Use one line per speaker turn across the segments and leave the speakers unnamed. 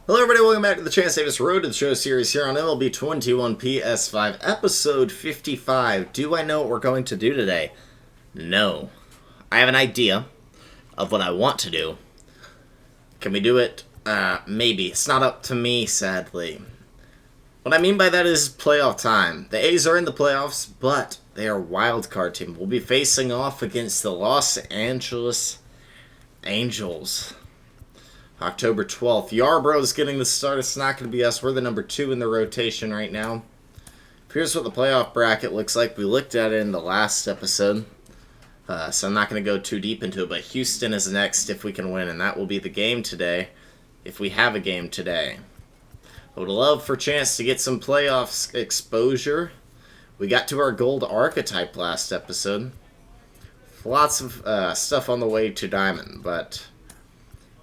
Hello everybody, welcome back to the Chance Davis Road to the Show series here on MLB 21 PS5, episode 55. Do I know what we're going to do today? No. I have an idea of what I want to do. Can we do it? Maybe. It's not up to me, sadly. What I mean by that is playoff time. The A's are in the playoffs, but they are a wild card team. We'll be facing off against the Los Angeles Angels. October 12th. Yarbrough's getting the start. It's not going to be us. We're the number 2 in the rotation right now. Here's what the playoff bracket looks like. We looked at it in the last episode. So I'm not going to go too deep into it. But Houston is next if we can win. And that will be the game today. If we have a game today. I would love for a chance to get some playoffs exposure. We got to our gold archetype last episode. Lots of stuff on the way to diamond. But,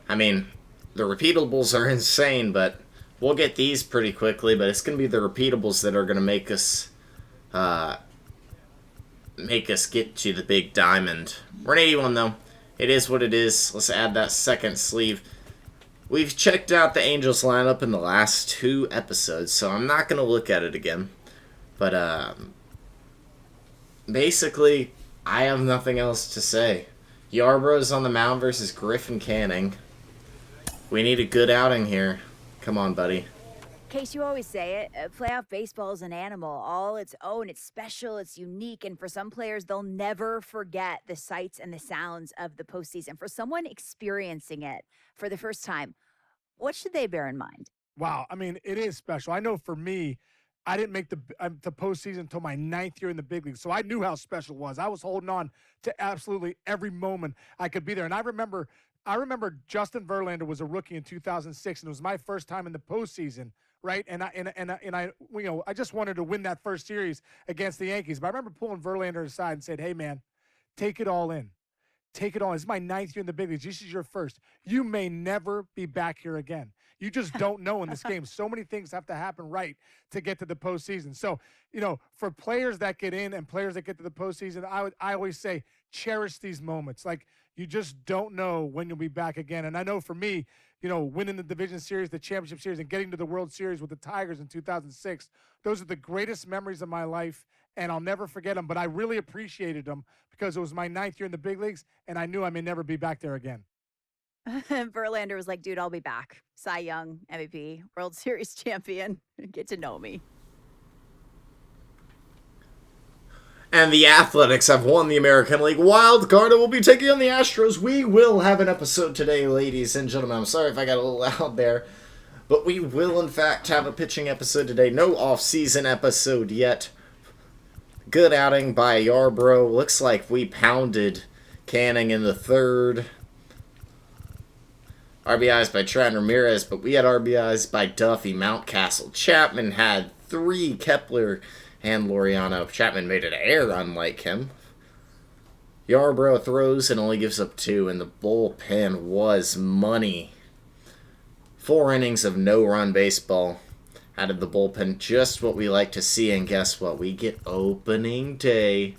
I mean, the repeatables are insane, but we'll get these pretty quickly. But it's going to be the repeatables that are going to make us get to the big diamond. We're an 81, though. It is what it is. Let's add that second sleeve. We've checked out the Angels lineup in the last 2 episodes, so I'm not going to look at it again. But basically, I have nothing else to say. Yarbrough's on the mound versus Griffin Canning. We need a good outing here. Come on, buddy.
Case, you always say it, playoff baseball is an animal, all its own. It's special, it's unique, and for some players, they'll never forget the sights and the sounds of the postseason. For someone experiencing it for the first time, what should they bear in mind?
Wow, I mean, it is special. I know for me, I didn't make the postseason until my 9th year in the big league, so I knew how special it was. I was holding on to absolutely every moment I could be there, and I remember Justin Verlander was a rookie in 2006, and it was my first time in the postseason, right? And I just wanted to win that first series against the Yankees. But I remember pulling Verlander aside and said, "Hey, man, take it all in. Take it all. This is my 9th year in the big leagues. This is your first. You may never be back here again. You just don't know in this game. So many things have to happen right to get to the postseason." So, for players that get in and players that get to the postseason, I always say cherish these moments. Like, you just don't know when you'll be back again. And I know for me, winning the division series, the championship series, and getting to the World Series with the Tigers in 2006, those are the greatest memories of my life, and I'll never forget them. But I really appreciated them because it was my 9th year in the big leagues, and I knew I may never be back there again.
Verlander was like, dude, I'll be back. Cy Young, MVP, World Series champion. Get to know me.
And the Athletics have won the American League wild card and will be taking on the Astros. We will have an episode today, ladies and gentlemen. I'm sorry if I got a little loud there. But we will, in fact, have a pitching episode today. No off-season episode yet. Good outing by Yarbrough. Looks like we pounded Canning in the 3rd. RBIs by Trent Ramirez, but we had RBIs by Duffy, Mountcastle. Chapman had 3, Kepler and Laureano. Chapman made an error unlike him. Yarbrough throws and only gives up 2, and the bullpen was money. 4 innings of no-run baseball out of the bullpen, just what we like to see. And guess what? We get opening day,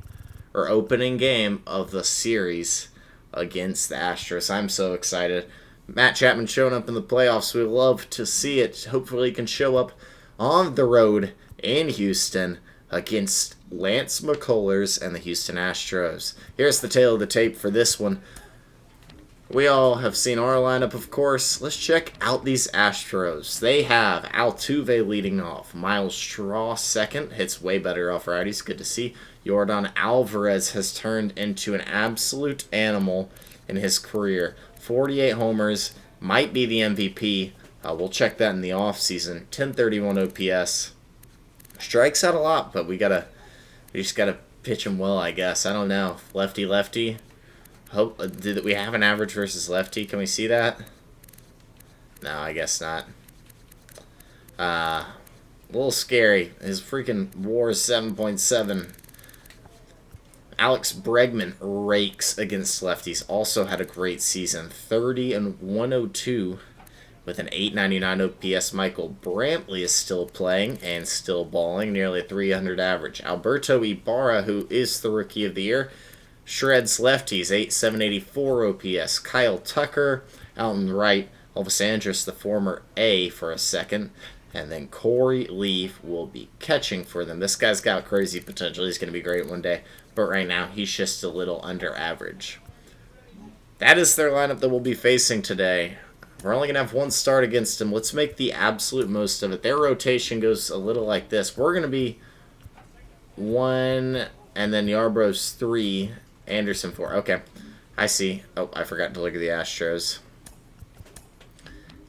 or opening game of the series against the Astros. I'm so excited. Matt Chapman showing up in the playoffs. We love to see it. Hopefully he can show up on the road in Houston against Lance McCullers and the Houston Astros. Here's the tail of the tape for this one. We all have seen our lineup, of course. Let's check out these Astros. They have Altuve leading off. Miles Straw second. Hits way better off righties. Good to see. Yordan Alvarez has turned into an absolute animal in his career. 48 homers. Might be the MVP. We'll check that in the offseason. 1031 OPS. Strikes out a lot, but we just gotta pitch him well, I guess. I don't know. Lefty. Did we have an average versus lefty? Can we see that? No, I guess not. A little scary. His freaking WAR is 7.7. Alex Bregman rakes against lefties. Also had a great season. 30 and 102 with an 899 OPS. Michael Brantley is still playing and still balling. Nearly a 300 average. Alberto Ibarra, who is the Rookie of the Year, shreds lefties. 784 OPS. Kyle Tucker out in right Elvis Andrus, the former A, for a second. And then Corey Leaf will be catching for them. This guy's got crazy potential. He's going to be great one day. But right now, he's just a little under average. That is their lineup that we'll be facing today. We're only going to have one start against them. Let's make the absolute most of it. Their rotation goes a little like this. We're going to be 1, and then Yarbrough's 3, Anderson 4. Okay, I see. Oh, I forgot to look at the Astros.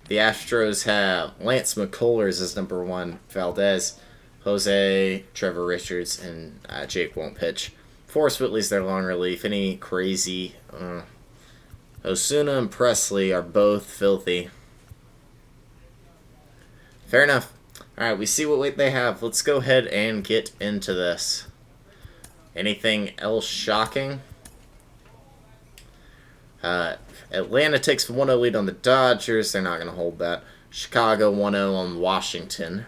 The Astros have Lance McCullers as number 1, Valdez, Jose, Trevor Richards, and Jake won't pitch. Forrest Whitley's their long relief. Any crazy... Osuna and Presley are both filthy. Fair enough. Alright, we see what weight they have. Let's go ahead and get into this. Anything else shocking? Atlanta takes a 1-0 lead on the Dodgers. They're not going to hold that. Chicago 1-0 on Washington.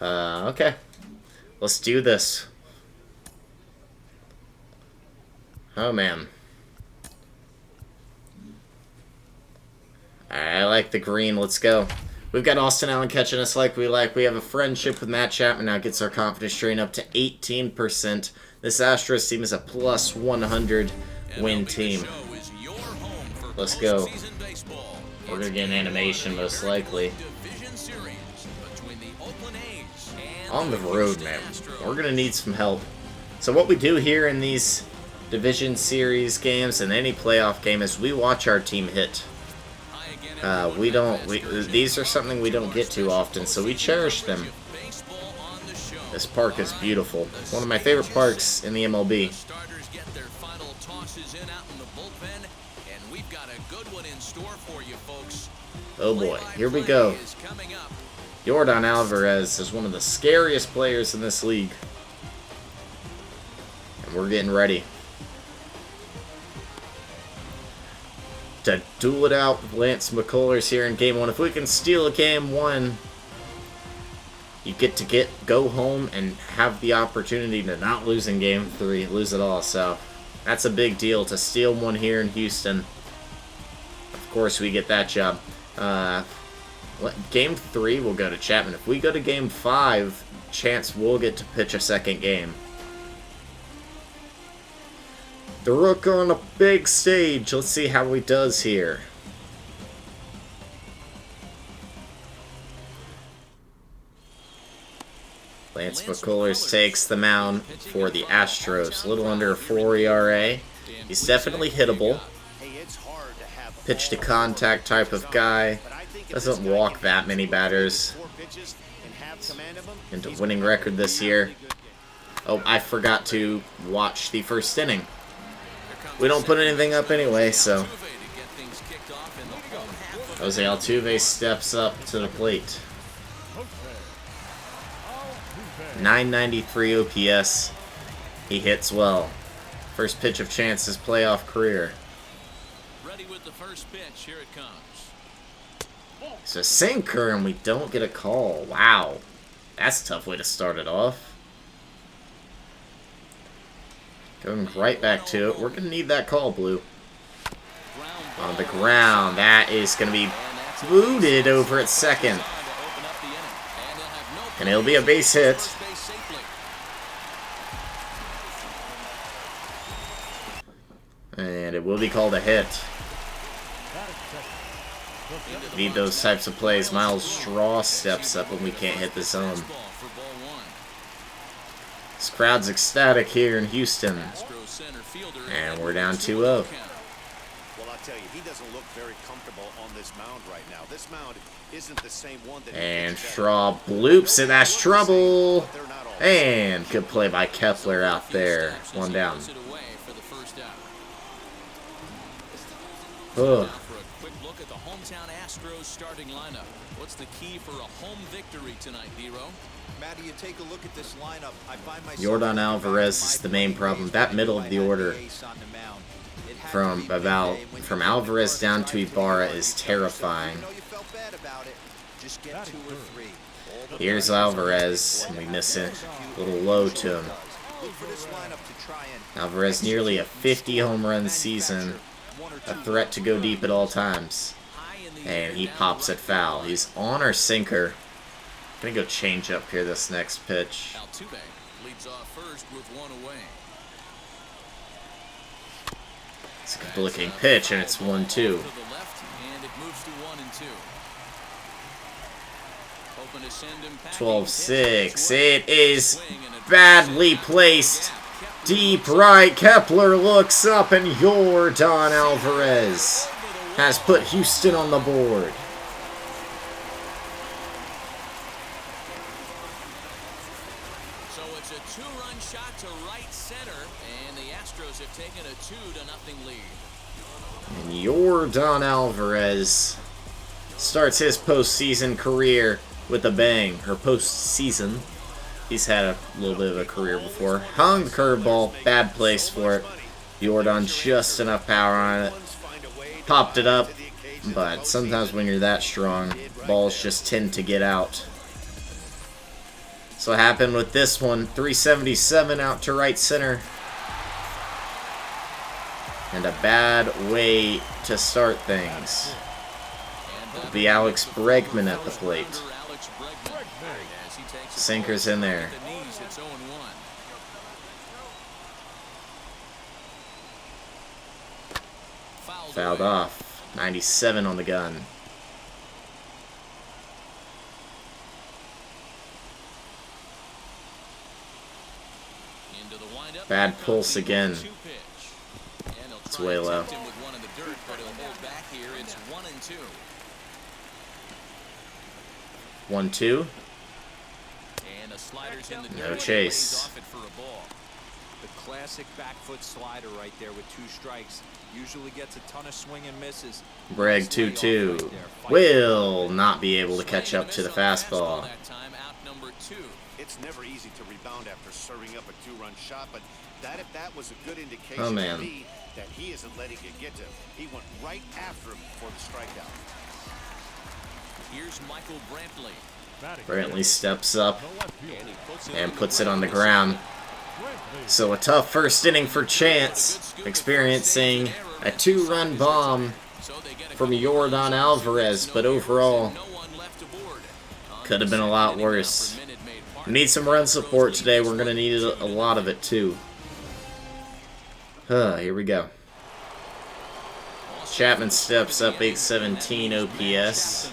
Okay. Let's do this. Oh, man. I like the green. Let's go. We've got Austin Allen catching us like we like. We have a friendship with Matt Chapman. Now gets our confidence train up to 18%. This Astros team is a plus 100 win team. Let's go. We're going to get an animation most likely. On the road, man. We're going to need some help. So what we do here in these division series games and any playoff game is we watch our team hit. These are something we don't get too often, so we cherish them. This park is beautiful. One of my favorite parks in the MLB. Oh boy, here we go. Yordan Alvarez is one of the scariest players in this league. And we're getting ready to duel it out with Lance McCullers here in Game 1. If we can steal a Game 1, you get to go home and have the opportunity to not lose in Game 3, lose it all. So that's a big deal to steal one here in Houston. Of course, we get that job. Game 3 will go to Chapman. If we go to Game 5, chance we'll get to pitch a second game. The Rook on a big stage. Let's see how he does here. Lance McCullers takes the mound for the Astros. A little under a 4 ERA. He's definitely hittable. Pitch to contact type of guy. Doesn't walk that many batters. Into winning record this year. Oh, I forgot to watch the first inning. We don't put anything up anyway, so Jose Altuve steps up to the plate. 993 OPS. He hits well. First pitch of Chance's playoff career.
Ready with the first pitch. Here it comes.
It's a sinker, and we don't get a call. Wow. That's a tough way to start it off. Going right back to it. We're going to need that call, Blue. On the ground. That is going to be booted over at second. And it'll be a base hit. And it will be called a hit. Need those types of plays. Miles Straw steps up when we can't hit the zone. This crowd's ecstatic here in Houston. And we're down 2-0.
Well, I'll tell you, he doesn't look very comfortable on this mound right now. This mound isn't the same one that
and Straw bloops, and that's trouble. And good play by Kepler out there. One down. Ugh.
Look at the hometown Astros starting lineup. What's the key for a home victory tonight, Dero?
Matty, you take a look at this lineup. I find myself
Yordan Alvarez is the main problem. That middle of the order from Alvarez down to Ibarra is terrifying. Here's Alvarez, and we miss it. A little low to him. Alvarez nearly a 50 home run season. A threat to go deep at all times. And he pops it foul. He's on our sinker. Gonna go change up here this next pitch.
Altuve leads off first with one away.
It's a good looking pitch, and it's 1-2.
To the left, and it moves to 1-2. Hoping to send him packing.
12-6. It is badly placed. Deep right. Kepler looks up, and Yordan Alvarez has put Houston on the board.
So it's a two-run shot to right center, and the Astros have taken a 2-0 lead.
And Yordan Alvarez starts his postseason career with a bang. Or postseason. He's had a little bit of a career before. Hung the curveball. Bad place for it. Yordan just enough power on it. Popped it up. But sometimes when you're that strong, balls just tend to get out. So what happened with this one? 377 out to right center. And a bad way to start things. It'll be Alex Bregman at the plate. Sinker's in there. Fouled off. 97 on the gun. Bad pulse again. It's way low. 1-2. No chase.
The classic back foot slider right there with 2 strikes. Usually gets a ton of swing and misses.
Bragg 2-2. Will not be able to catch up to the fastball.
It's never easy to rebound after serving up a 2-run shot, but that was a good indication
Oh,
to
man.
me that he isn't letting it get to him. He went right after him for the strikeout.
Here's Michael Brantley.
Brantley steps up and puts it on the ground. So a tough first inning for Chance, experiencing a 2-run bomb from Yordan Alvarez, but overall could have been a lot worse. We need some run support today. We're going to need a lot of it too. Here we go. Chapman steps up, 817 OPS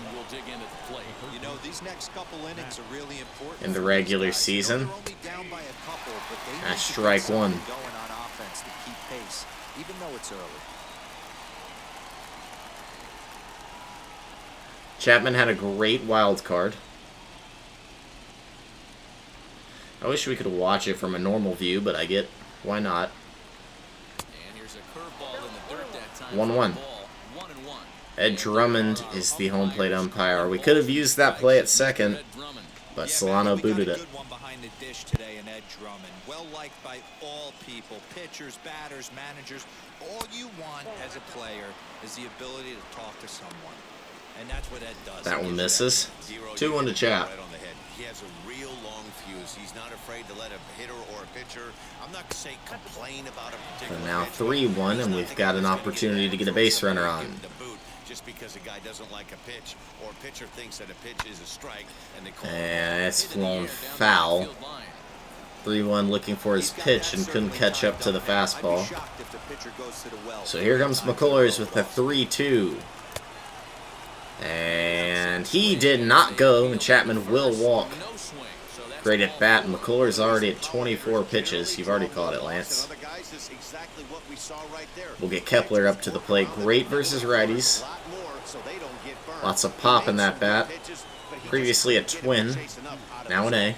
in the regular season. That's strike one. Chapman had a great wild card. I wish we could watch it from a normal view, but I get why not. 1-1. Ed Drummond is the home plate umpire. We could have used that play at second, but Solano booted it.
Well liked by all people, pitchers, batters, managers. All you want as a player is the ability to talk to someone, and that's what Ed does.
That one misses. 2-1 to Chap.
He has a real long fuse. He's not afraid to let a hitter or a pitcher, I'm not saying complain about a particular.
And now 3-1, and we've got an opportunity to get a base runner on.
Just because a guy doesn't like a pitch or a pitcher thinks that a pitch is a strike, and they call
And it's flown foul. 3-1 looking for his pitch and couldn't catch up to the fastball. So here comes McCullers with a 3-2. And he did not go, and Chapman will walk. Great at bat, and McCullers already at 24 pitches. You've already caught it, Lance. We'll get Kepler up to the plate. Great versus righties. Lots of pop in that bat. Previously a twin, now an A.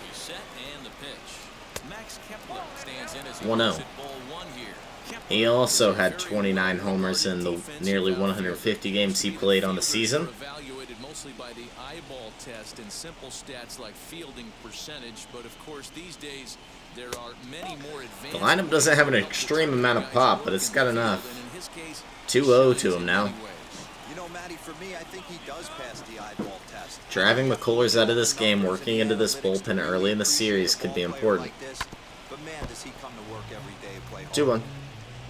He's set and the pitch. Max Kepler stands in as
1-0. He also had 29 homers in the nearly 150 games he played on the season.
Evaluated mostly by the eyeball test and simple stats like fielding percentage, but of course these days there are many more advanced.
The lineup doesn't have an extreme amount of pop, but it's got enough. 2-0 to him now.
You know, Matty, for me, I think he does pass the eyeball test.
Driving McCullers out of this game, working into this bullpen early in the series could be important.
But man, does he come to work every day, play hard.
2-1.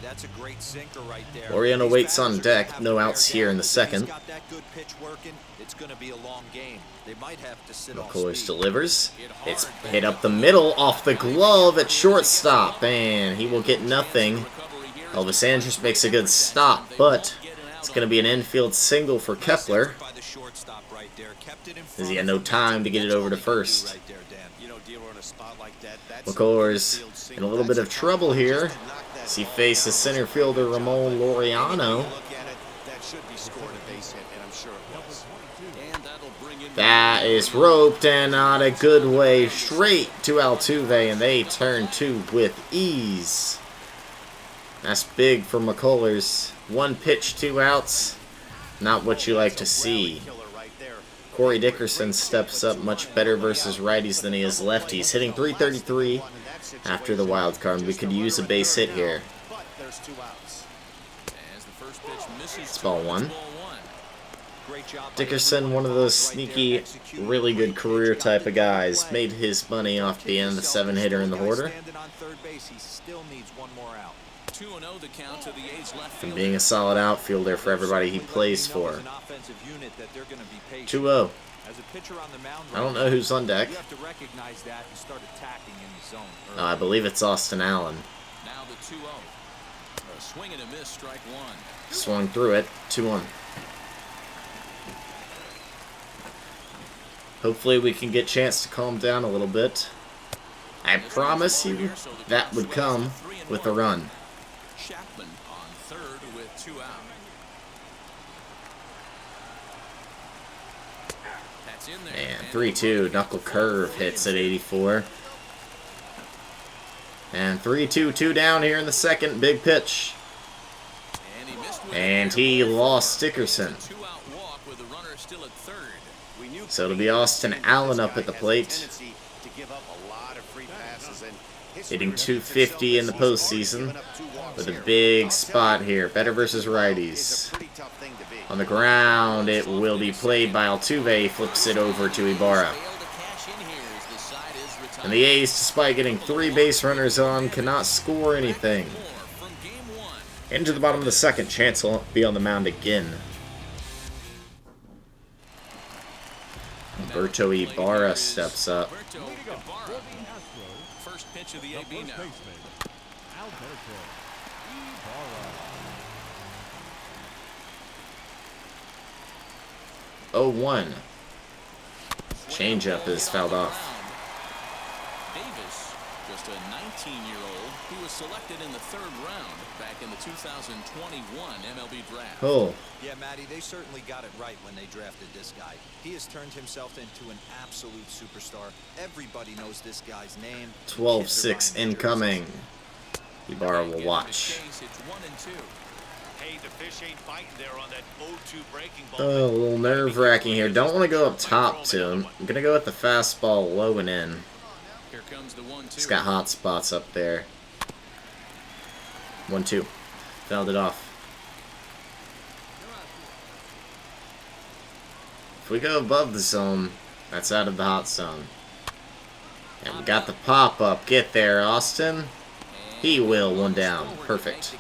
That's a great sinker right there.
Laureano waits on deck. No outs here in the second.
Got that good pitch working. It's going to be a long game. They might have to sit off
McCullers
speed.
delivers. It's hit up the middle off the glove at shortstop, and he will get nothing. Elvis Andrus makes a good stop, but it's going to be an infield single for Kepler, as he had no time to get it over to first. McCullers in a little bit of trouble here as he faces center fielder Ramon Laureano. That is roped and not a good way. Straight to Altuve, and they turn 2 with ease. That's big for McCullers. 1 pitch, 2 outs. Not what you like to see. Corey Dickerson steps up much better versus righties than he is lefties. Hitting .333 after the wild card. We could use a base hit here. It's ball 1. Dickerson, one of those sneaky, really good career type of guys. Made his money off being the 7-hitter in the order. And being a solid outfielder for everybody he plays for. 2-0. I don't know who's on deck. I believe it's Austin Allen. Swung through it. 2-1. Hopefully we can get a chance to calm down a little bit. I promise you that would come with a run.
Chapman on third with 2 out. That's in there.
And 3-2, knuckle curve hits at 84. And 3-2, 2 down here in the second, big pitch. And he lost Dickerson. So it'll be Austin Allen up at the plate. Hitting .250 in the postseason with a big spot here. Better versus righties. On the ground, it will be played by Altuve. Flips it over to Ibarra. And the A's, despite getting 3 base runners on, cannot score anything. Into the bottom of the second. Chance will be on the mound again. Alberto Ibarra steps up.
First pitch of the AB now.
0-1. Changeup is fouled off.
Davis, just a 19-year-old who was selected in the 3rd round back in the 2021 MLB draft.
Oh.
Yeah, Matty, they certainly got it right when they drafted this guy. He has turned himself into an absolute superstar. Everybody knows this guy's name.
12-6 incoming. Ibarra will watch. Oh, a little nerve-wracking here. Don't want to go up top to him. I'm going to go with the fastball low and in. He's got hot spots up there. 1-2. Fouled it off. If we go above the zone, that's out of the hot zone. And we got the pop-up. Get there, Austin. He will. 1 down. Perfect.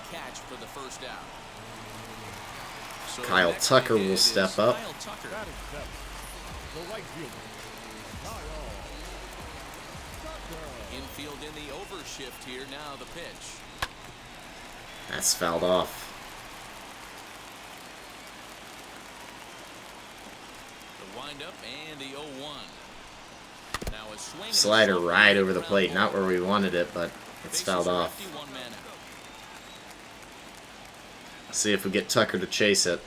Kyle Tucker will step up.
Infield in the overshift here. Now the pitch.
That's fouled off.
The windup and the 0-1. Now a swing.
Slider right over the plate. Not where we wanted it, but it's fouled off. See if we get Tucker to chase it.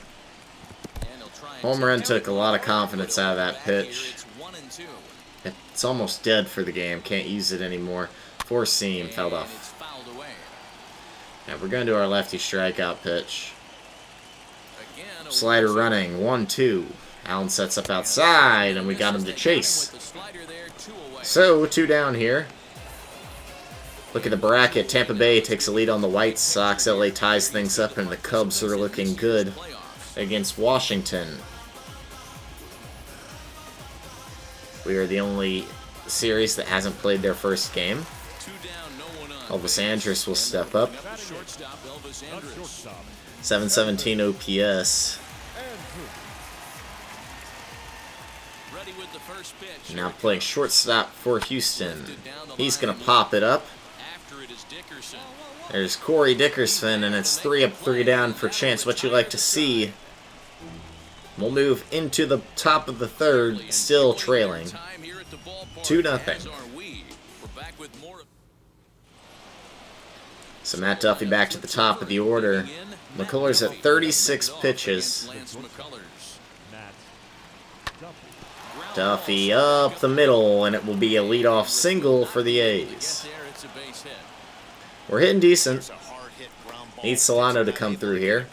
Home run took a lot of confidence out of that pitch. It's almost dead for the game. Can't use it anymore. Four seam, fouled off. And we're going to do our lefty strikeout pitch. Slider running. 1-2. Allen sets up outside, and we got him to chase. So, 2 down here. Look at the bracket. Tampa Bay takes a lead on the White Sox. LA ties things up, and the Cubs are looking good against Washington. We are the only series that hasn't played their first game.
2 down, no one on.
Elvis Andrus will step up.
Shortstop Elvis Andrus.
717 OPS.
Ready with the first pitch.
Now playing shortstop for Houston. He's going to pop it up.
After it is Dickerson.
There's Corey Dickerson, and it's 3 up, 3 down for Chance. What you like to see. We'll move into the top of the third, still trailing. 2-0. So Matt Duffy back to the top of the order. McCullers at 36 pitches. Duffy up the middle, and it will be a leadoff single for the A's. We're hitting decent. Need Solano to come through here.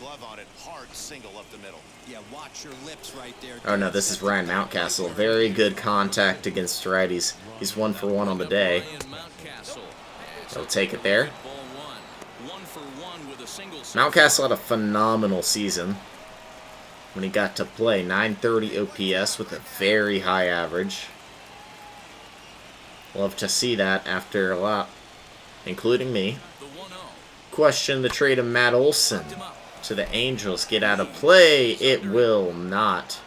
Oh no, this is Ryan Mountcastle. Very good contact against righties. He's 1 for 1 on the day. He'll take it there. Mountcastle had a phenomenal season when he got to play. 930 OPS with a very high average. Love to see that after a lot, including me, question the trade of Matt Olson to the Angels. Get out of play. It will not.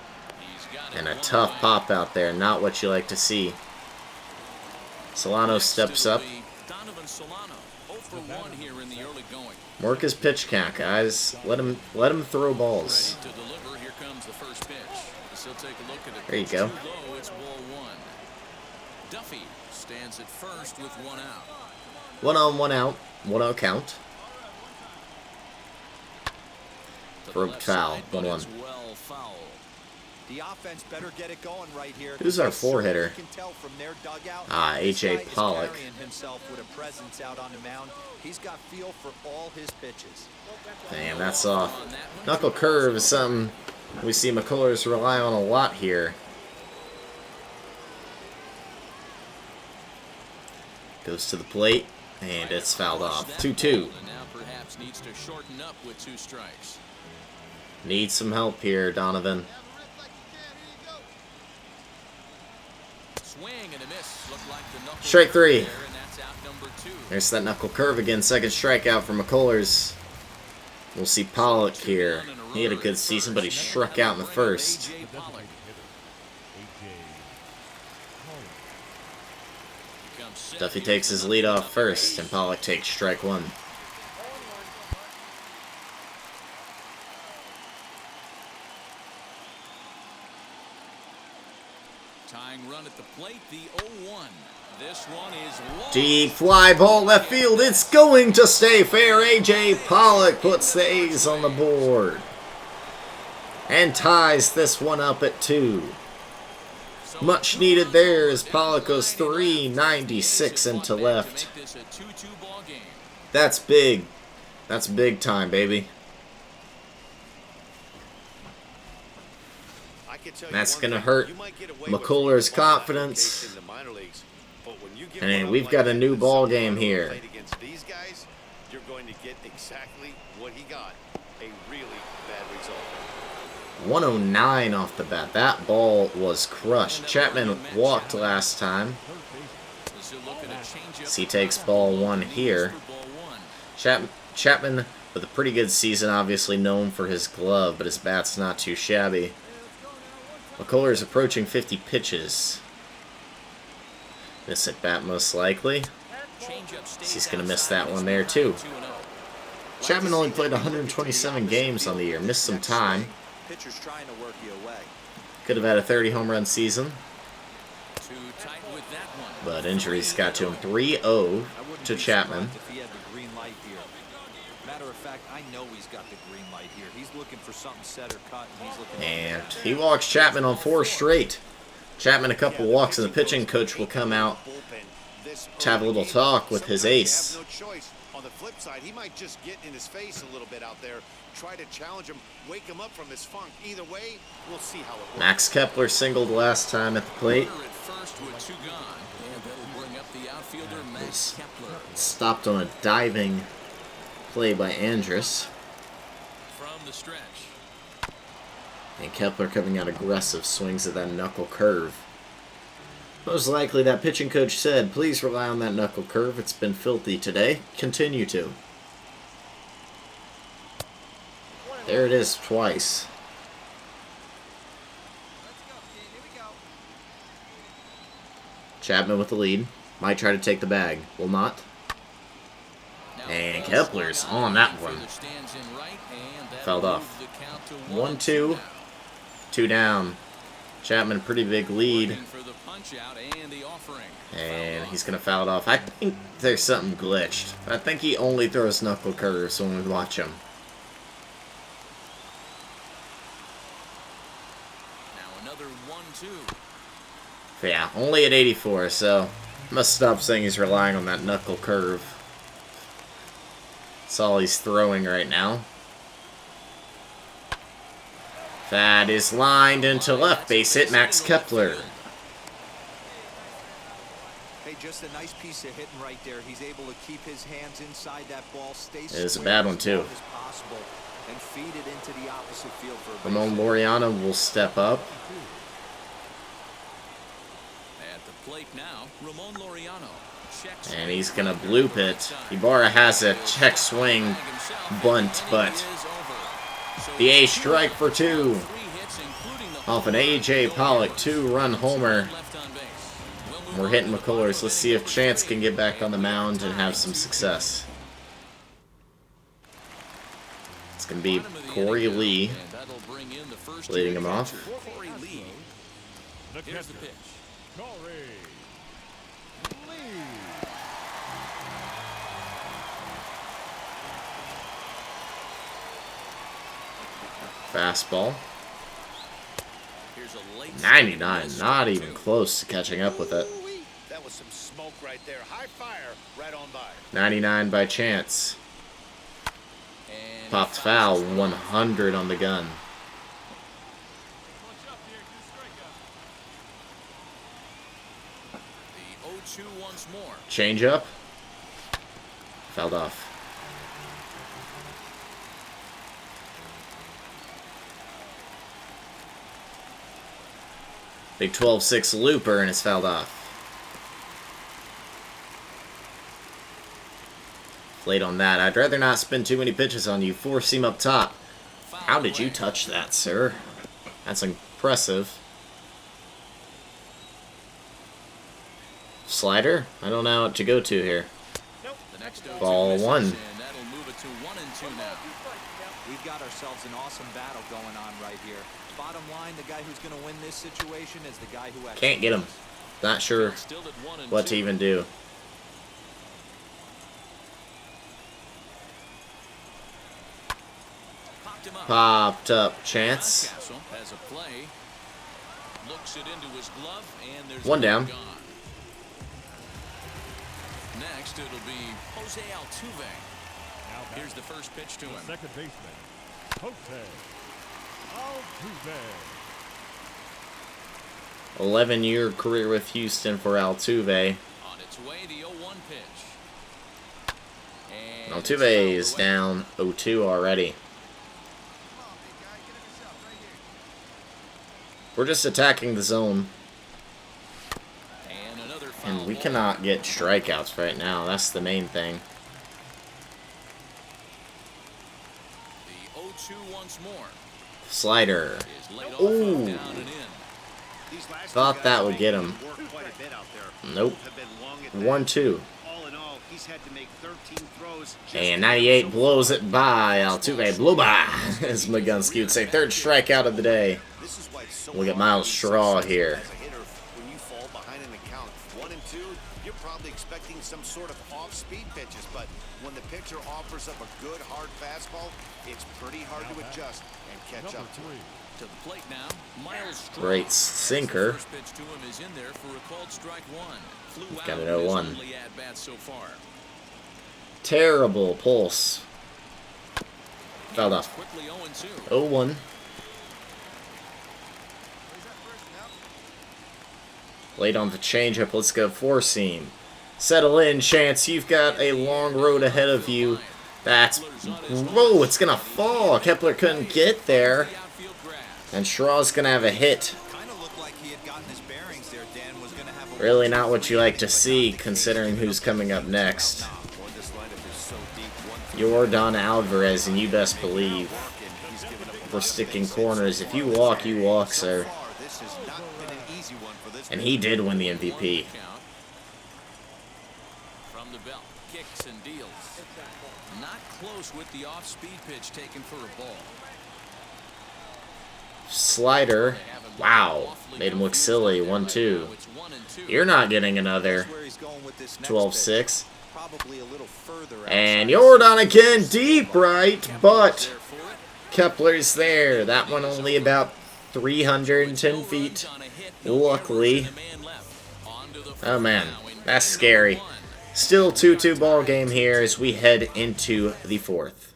And a tough pop out there. Not what you like to see. Solano steps up. Work his pitch count, guys. Let him throw balls. There you go.
Duffy stands at first with 1 out.
1 on, 1 out. 1-0 count. Broke foul. 1-1.
The offense better get it going right here.
Who's our 4-hitter? AJ Pollock.
Himself with a presence out on the mound. He's got feel for all his pitches.
Damn, that's off. Knuckle curve is something we see McCullers rely on a lot here. Goes to the plate, and it's fouled off. 2-2.
Needs to shorten up with 2 strikes.
Need some help here, Donovan.
Swing and a miss. Looked like the knuckle
Strike 3.
there, and that's out number 2.
There's that knuckle curve again. Second strikeout for McCullers. We'll see Pollock here. He had a good season, but he struck out in the first. Duffy takes his lead off first, and Pollock takes strike 1.
Tying run at the plate, the 0-1. This one is long.
Deep fly ball left field. It's going to stay fair. AJ Pollock puts the A's on the board and ties this one up at 2. Much needed there as Pollock goes 396 into left. That's big. That's big time, baby. That's going to hurt McCullers' confidence. And we've got a new ball game here.
You're going to get exactly what he got. A really bad result.
109 off the bat. That ball was crushed. Chapman walked last time. So he takes ball 1 here. Chapman with a pretty good season, obviously known for his glove, but his bat's not too shabby. McCullers is approaching 50 pitches. Miss at bat most likely. He's going to miss that one there too. Chapman only played 127 games on the year. Missed some time. Could have had a 30 home run season. But injuries got to him. 3-0 to Chapman. And he walks Chapman on 4 straight. Chapman a couple walks, and the pitching coach will come out to have a little talk with his ace.
On the flip side, he might just get in his face a little bit out there, try to challenge him, wake him up from his funk. Either way, we'll see how it works.
Max Kepler singled last time at the plate. Stopped on a diving play by Andrus.
From the stretch.
And Kepler coming out aggressive, swings at that knuckle curve. Most likely that pitching coach said, please rely on that knuckle curve. It's been filthy today. Continue to. There it is twice. Chapman with the lead. Might try to take the bag. Will not. And Kepler's on that one. Fouled off. 1-2. 2 down. Chapman, pretty big lead. And he's going to foul it off. I think there's something glitched. I think he only throws knuckle curves when we watch him.
Now another 1-2.
Yeah, only at 84, so must stop saying he's relying on that knuckle curve. That's all he's throwing right now. That is lined into left base hit, Max Kepler.
Hey, just a nice piece of hitting right there. He's able to keep his hands inside that ball, stay
It was a bad one, too.
as possible, and feed it into the opposite field for a
Ramon Laureano will step up.
At the plate now, Ramon Laureano checks.
And he's going to bloop it. Ibarra has a check swing bunt, but the A strike for 2. Off an A.J. Pollock 2-run homer. We're hitting McCullers. Let's see if Chance can get back on the mound and have some success. It's going to be Corey Lee leading him off.
Here's the pitch.
Fastball.
Here's a late
99, not even close to catching up with it.
That was some smoke right there. High fire right on by.
99 by Chance.
and
Popped foul, 100 on the gun.
The 0-2 once more.
Change up. Fouled off. Big 12-6 looper and it's fouled off. Late on that. I'd rather not spend too many pitches on you. 4-seam up top. How did you touch that, sir? That's impressive. Slider? I don't know what to go to here.
The next
Ball 1.
and that'll move it to 1-2 now.
We've got ourselves an awesome battle going on right here. Bottom line, the guy who's going to win this situation is the guy who actually
Can't get him. Not sure
Still at 1-2.
what to even do.
Popped him up.
Popped up. Chance.
Castle has a play. Looks it into his glove, and there's
One down.
gone. Next, it'll be Jose Altuve. Here's the first pitch to him.
Second baseman, Jose Altuve.
11-year career with Houston for Altuve.
On its way, the 0-1 pitch. And
Altuve is down 0-2 already. We're just attacking the zone.
And another foul
And we
ball.
cannot get strikeouts right now. That's the main thing.
The 0-2 once more.
Slider.
Is laid off
Ooh.
down and in.
These last
Thought
two
that
guys
would get him.
work quite a bit out there.
Nope.
Both have been long at that.
1-2.
All in all, he's had to make 13 throws. just
And
to
98
get
blows it by. Altuve blew by, as Magunski would say. Third strikeout of the day.
This is why it's so
We'll get
hard
Miles
to be
Straw
successful
here.
as a hitter. When you fall behind an account 1-2, you're probably expecting some sort of off-speed pitches, but when the pitcher offers up a good hard fastball, it's pretty hard to adjust and catch up to it.
To the plate now, Miles Straw.
Great sinker.
The first pitch to him is in there for a called strike 1. Flew
Got
out
an
in his
0-1.
only at-bat so far.
Terrible pulse. Fouled off.
Quickly 0-2.
0-1. Late on the changeup. Let's go 4-seam. Settle in, Chance. You've got a long road ahead of you. That's... Whoa, it's going to fall. Kepler couldn't get there.
The outfield grass.
And Straw's going to have a hit.
kind of looked like he had gotten his bearings there, Dan. Was going to have a
Really not what you like to see, considering who's coming up next. Yordan Alvarez, and you best believe we're sticking corners. If you walk, sir. And he did win the MVP.
From the belt, kicks and deals. Not close with the off-speed pitch taken for a ball.
Slider. Wow. Made him look silly. 1-2. You're not getting another. 12-6. And Yordan again. Deep right. But Kepler's there. That one only about 310 feet. Luckily. Oh, man. That's scary. Still 2-2 ball game here as we head into the fourth.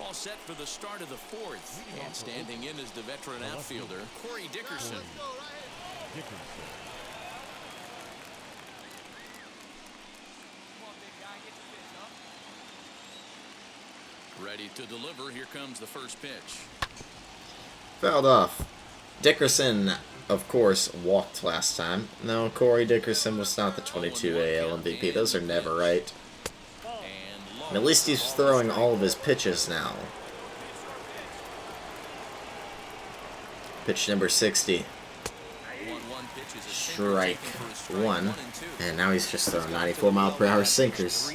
All set for the start of the fourth. And standing in is the veteran outfielder, Corey Dickerson. Ready to deliver. Here comes the first pitch.
Fouled off. Dickerson, of course, walked last time. No, Corey Dickerson was not the 22 AL MVP. Those are never right. And at least he's throwing all of his pitches now. Pitch number 60. Strike one. And now he's just throwing 94-mile-per-hour sinkers.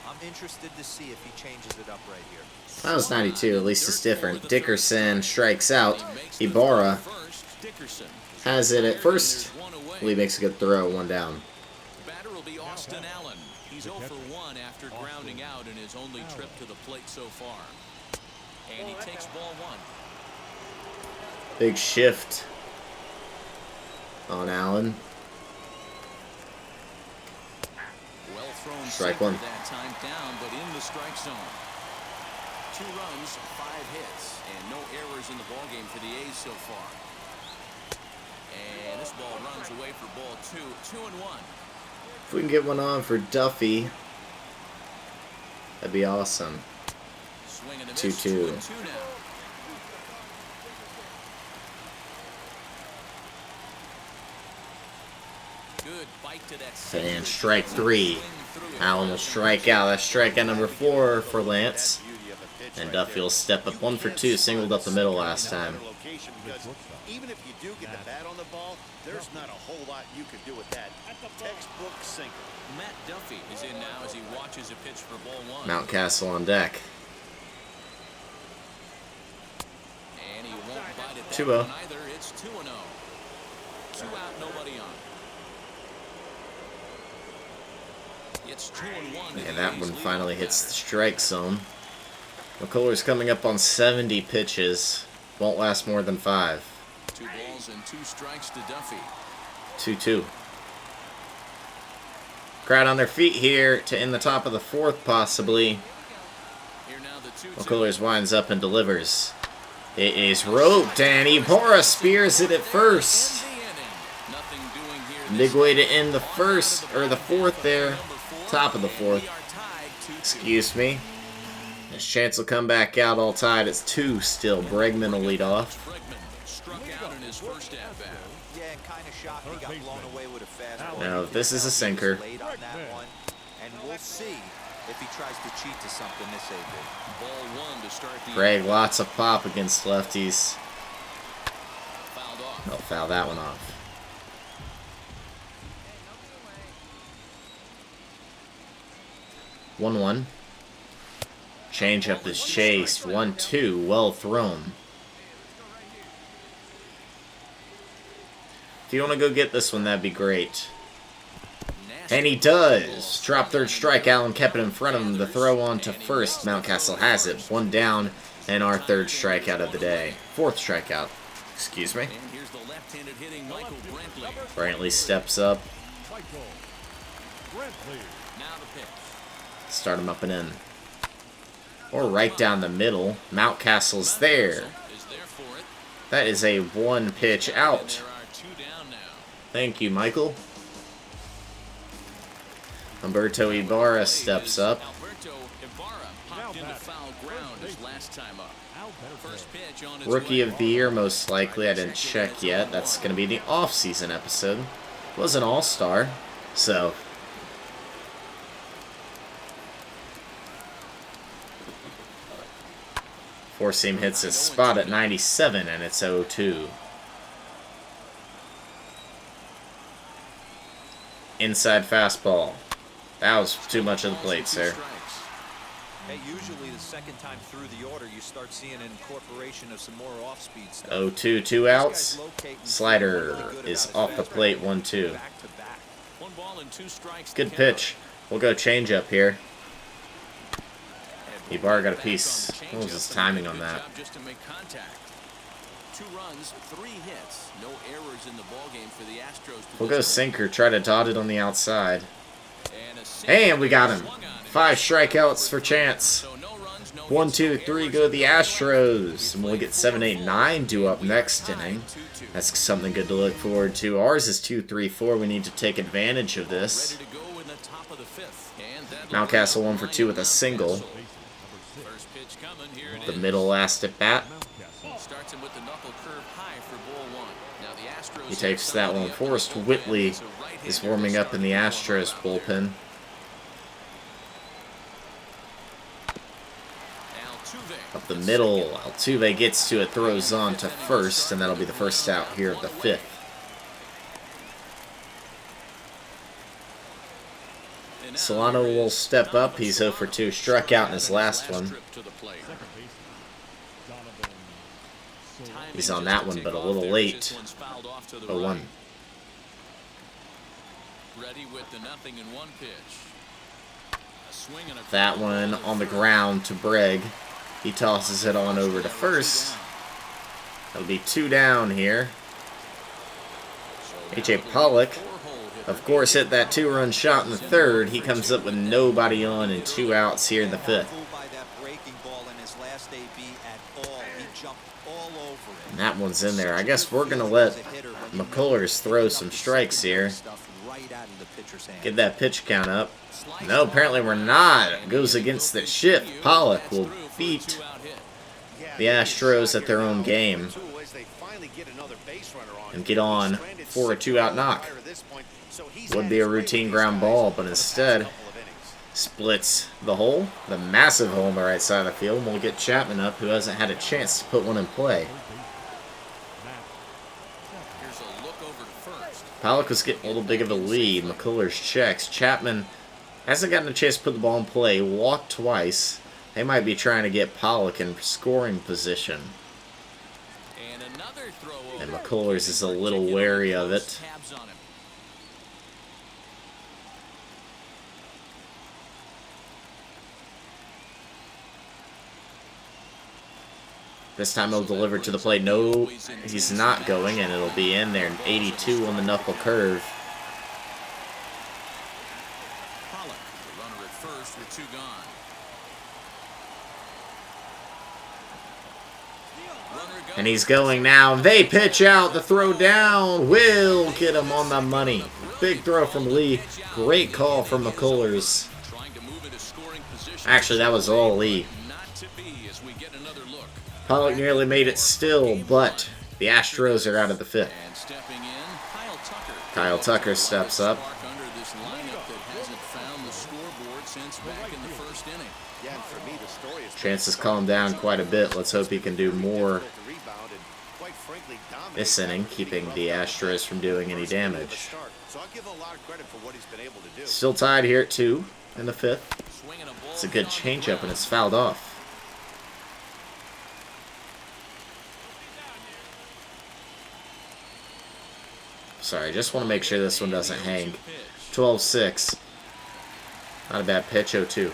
I'm interested to see if he changes it up right here.
That was 92. At least it's different. Dickerson strikes out. Ibarra has it at first. Lee makes a good throw. One down.
Batter will be Austin Allen. He's 0 for 1 after grounding out in his only trip to the plate so far. And he takes ball one.
Big shift on Allen.
Well thrown.
Strike one.
That time down, but in the strike zone. 2 runs, 5 hits, and no errors in the ball game for the A's so far. And this ball runs away for ball 2. 2-1.
If we can get one on for Duffy, that'd be awesome. 2-2.
2-2 now. Good bite to that.
And strike 3. Allen will strike out. That's strikeout number 4 for Lance. And Duffy will step up 1 for 2. Singled up the middle last time.
Even if you do get the bat on the ball, there's not a whole lot you can do with that. Textbook sinker.
Matt Duffy is in now as he watches a pitch for ball 1.
Mountcastle on deck.
And he won't bite it
2-0.
either. It's 2-0. 2 out, nobody on. It's 2-1.
And that one finally hits the strike zone. McCullers coming up on 70 pitches. Won't last more than 5.
2 balls and 2 strikes to Duffy.
2-2. Crowd on their feet here to end the top of the fourth, possibly.
Here now the 2-2.
McCullers winds up and delivers. It is roped, and Ibarra spears it at first. Big way to end the first, or the fourth there. Top of the fourth. Excuse me. This chance will come back out all tied. It's 2 still. Bregman will lead off.
Struck out in his first at-bat.
Yeah, kind of shocked he got blown away with a fastball.
Now, this is a sinker.
Late on that one, and we'll see if he tries to cheat to something this evening.
Ball 1 to start the
Greg, lots of pop against lefties.
fouled off.
They'll foul that one off. 1-1. Changeup is chased. 1-2. Well thrown. If you want to go get this one, that'd be great. And he does. Drop third strike. Allen kept it in front of him. The throw on to first. Mountcastle has it. 1 down. And our 3rd strikeout of the day. 4th strikeout. Excuse me.
And here's the left-handed hitting Michael Brantley.
Brantley steps up.
Now the pitch.
Start him up and in. Or right down the middle. Mountcastle's there.
Is there for it.
That is a 1 pitch out.
There are 2 down now.
Thank you, Michael. Humberto Ibarra steps up.
Alberto Ibarra Popped into foul ground his last time up. First pitch on its
Rookie
way.
of the Year, most likely. I didn't check yet. That's going to be the off-season episode. Was an all-star, so... Four-seam hits his spot at 97, and it's 0-2. Inside fastball. That was too much of the plate, sir.
Hey, usually the second time through the order, you start seeing an incorporation of some more off-speed stuff.
0-2, 2 outs. Slider is off the plate, 1-2.
One ball and 2 strikes.
Good pitch. We'll go change up here. Ibarra got a piece. What was his timing on that?
Just to make contact. 2 runs, 3 hits. No errors in the ballgame for the Astros.
We'll go sinker. Try to dot it on the outside. And we got him. 5 strikeouts for Chance. 1, 2, 3 go to the Astros. And we'll get 7, 8, 9 due up next inning. That's something good to look forward to. Ours is 2, 3, 4. We need to take advantage of this. Mountcastle 1 for 2 with a single. The middle last at bat. He takes that one. Forrest Whitley is warming up in the Astros bullpen. Up the middle, Altuve gets to it, throws on to first, and that'll be the first out here of the 5th. Solano will step up. He's 0 for 2, struck out in his last one. He's on that one, but a little late. 0-1. That one on the ground to Bregg. He tosses it on over to first. That'll be 2 down here. A.J. Pollock, of course, hit that 2-run shot in the 3rd. He comes up with nobody on and 2 outs here in the 5th. And that one's in there. I guess we're going to let McCullers throw some strikes here. Get that pitch count up. No, apparently we're not. It goes against the shift. Pollock will beat the Astros at their own game and get on for a 2-out knock. Would be a routine ground ball, but instead splits the hole, the massive hole on the right side of the field, and we'll get Chapman up, who hasn't had a chance to put one in play. Pollock was getting a little big of a lead. McCullers checks. Chapman hasn't gotten a chance to put the ball in play. Walked twice. They might be trying to get Pollock in scoring position. And McCullers is a little wary of it. This time he'll deliver to the plate. No, he's not going, and it'll be in there. 82 on the knuckle curve.
Pollock, the runner at first with 2 gone.
And he's going now. They pitch out. The throw down will get him on the money. Big throw from Lee. Great call from McCullers. Actually, that was all Lee. Pollock nearly made it still, but the Astros are out of the 5th. Kyle Tucker steps up. Chances calm down quite a bit. Let's hope he can do more this inning, keeping the Astros from doing any damage. Still tied here at 2 in the 5th. It's a good changeup, and it's fouled off. Sorry, just want to make sure this one doesn't hang. 12-6. Not a bad pitch, 0-2.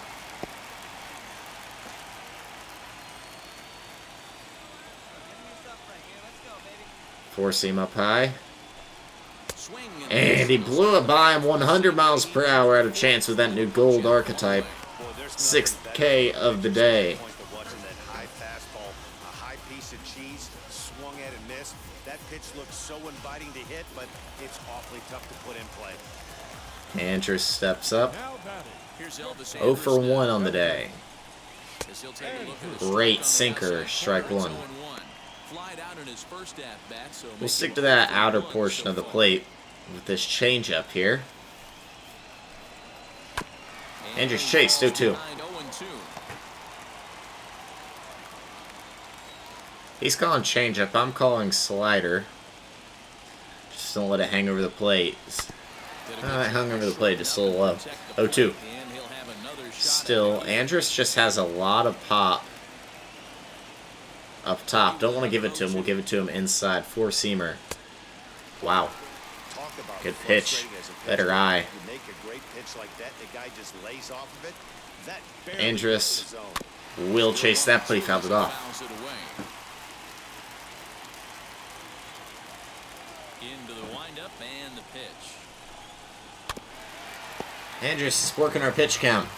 Four-seam up high. And he blew it by him 100 miles per hour. Had a chance with that new gold archetype. 6th K of the day.
So inviting to hit, but it's awfully tough to put in play.
Andrews steps up. 0 for 1 on the day.
as he'll take a look at the
Great
strike on the
sinker,
outside
strike
corner.
one.
It's 0-1. Flied out in his first at bat, so
We'll
making
stick
a
to that
4-1
outer
so
portion of the
far.
plate with this changeup here. Andrews chased, 0-2.
Behind 0-2.
He's calling changeup. I'm calling slider. Just don't let it hang over the plate. It hung over the plate just a little low. 0-2.
And he'll have another shot
Still,
at
Andrus just has a lot of pop up top. Don't want to give it to him. We'll give it to him inside. Four-seamer. Wow.
Talk about
Good pitch.
frustrating as a pitcher.
Better eye.
You make a great pitch like that, the guy just lays off of it. That barely
Andrus
hits the zone.
will chase that, but he fouled it off.
Fouls it away. Into the windup and the pitch.
Andrus is working our pitch count.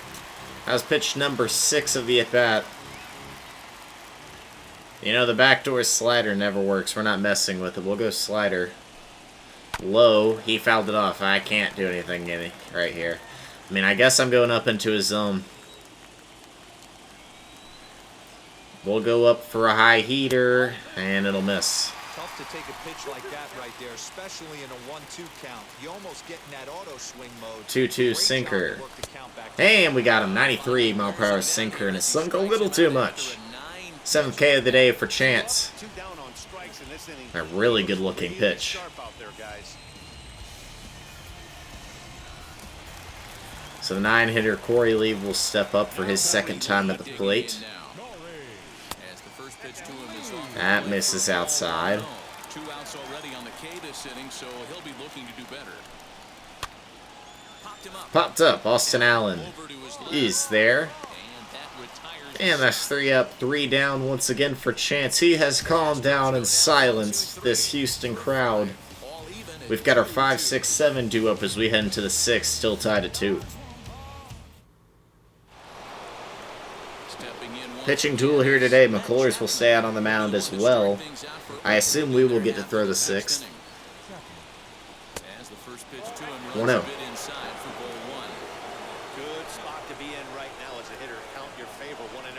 That was pitch number 6 of the at-bat. You know, the backdoor slider never works. We're not messing with it. We'll go slider. Low. He fouled it off. I can't do anything right here. I mean, I guess I'm going up into his zone. We'll go up for a high heater, and it'll miss.
Tough to take a pitch like that right there, especially in a 1-2 count. You almost get in that auto swing mode.
2-2
Great
sinker.
job to work the count back.
And we got him. 93 mile per hour sinker, and it sunk a little too much. 7th K of the day for Chance.
2 down on strikes in this inning.
A really good looking
Really
pitch.
sharp out there, guys.
So the 9-hitter Corey Lee will step up for his second time at the plate. That misses outside.
2 outs already on the K this inning, so he'll be looking to do better. Popped him up.
Popped up. Austin Allen
Over to his left,
is there.
and that retires
And that's 3 up, 3 down once again for Chance. He has calmed down and silenced this Houston crowd.
all even at
We've got our 5, 6, 7 due up as we head into the 6th, still tied at 2.
stepping in.
Pitching duel here today. McCullers will stay out on the mound as well. I assume we will get to throw the 6th.
As the first pitch to him
1-0.
runs a bit inside for ball 1.
Good spot to be in right now as a hitter. Count your favor, 1-0.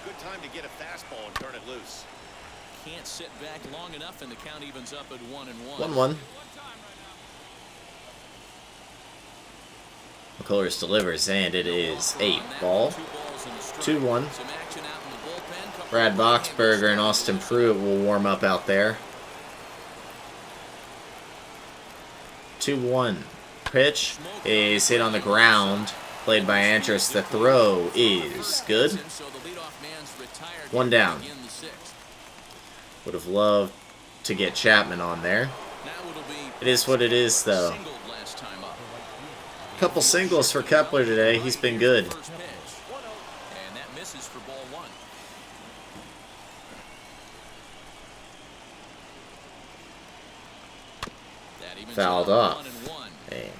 Good time to get a fastball and turn it loose.
Can't sit back long enough, and the count evens up at 1-1.
1-1. McCullers delivers, and it is 8 ball. 2-1. Brad Boxberger and Austin Pruitt will warm up out there. 2-1. Pitch is hit on the ground. Played by Andrus. The throw is good. 1 down. Would have loved to get Chapman on there. It is what it is, though. Couple singles for Kepler today. He's been good.
And that misses for ball 1. That evens
Fouled
up,
off.
1-1.
And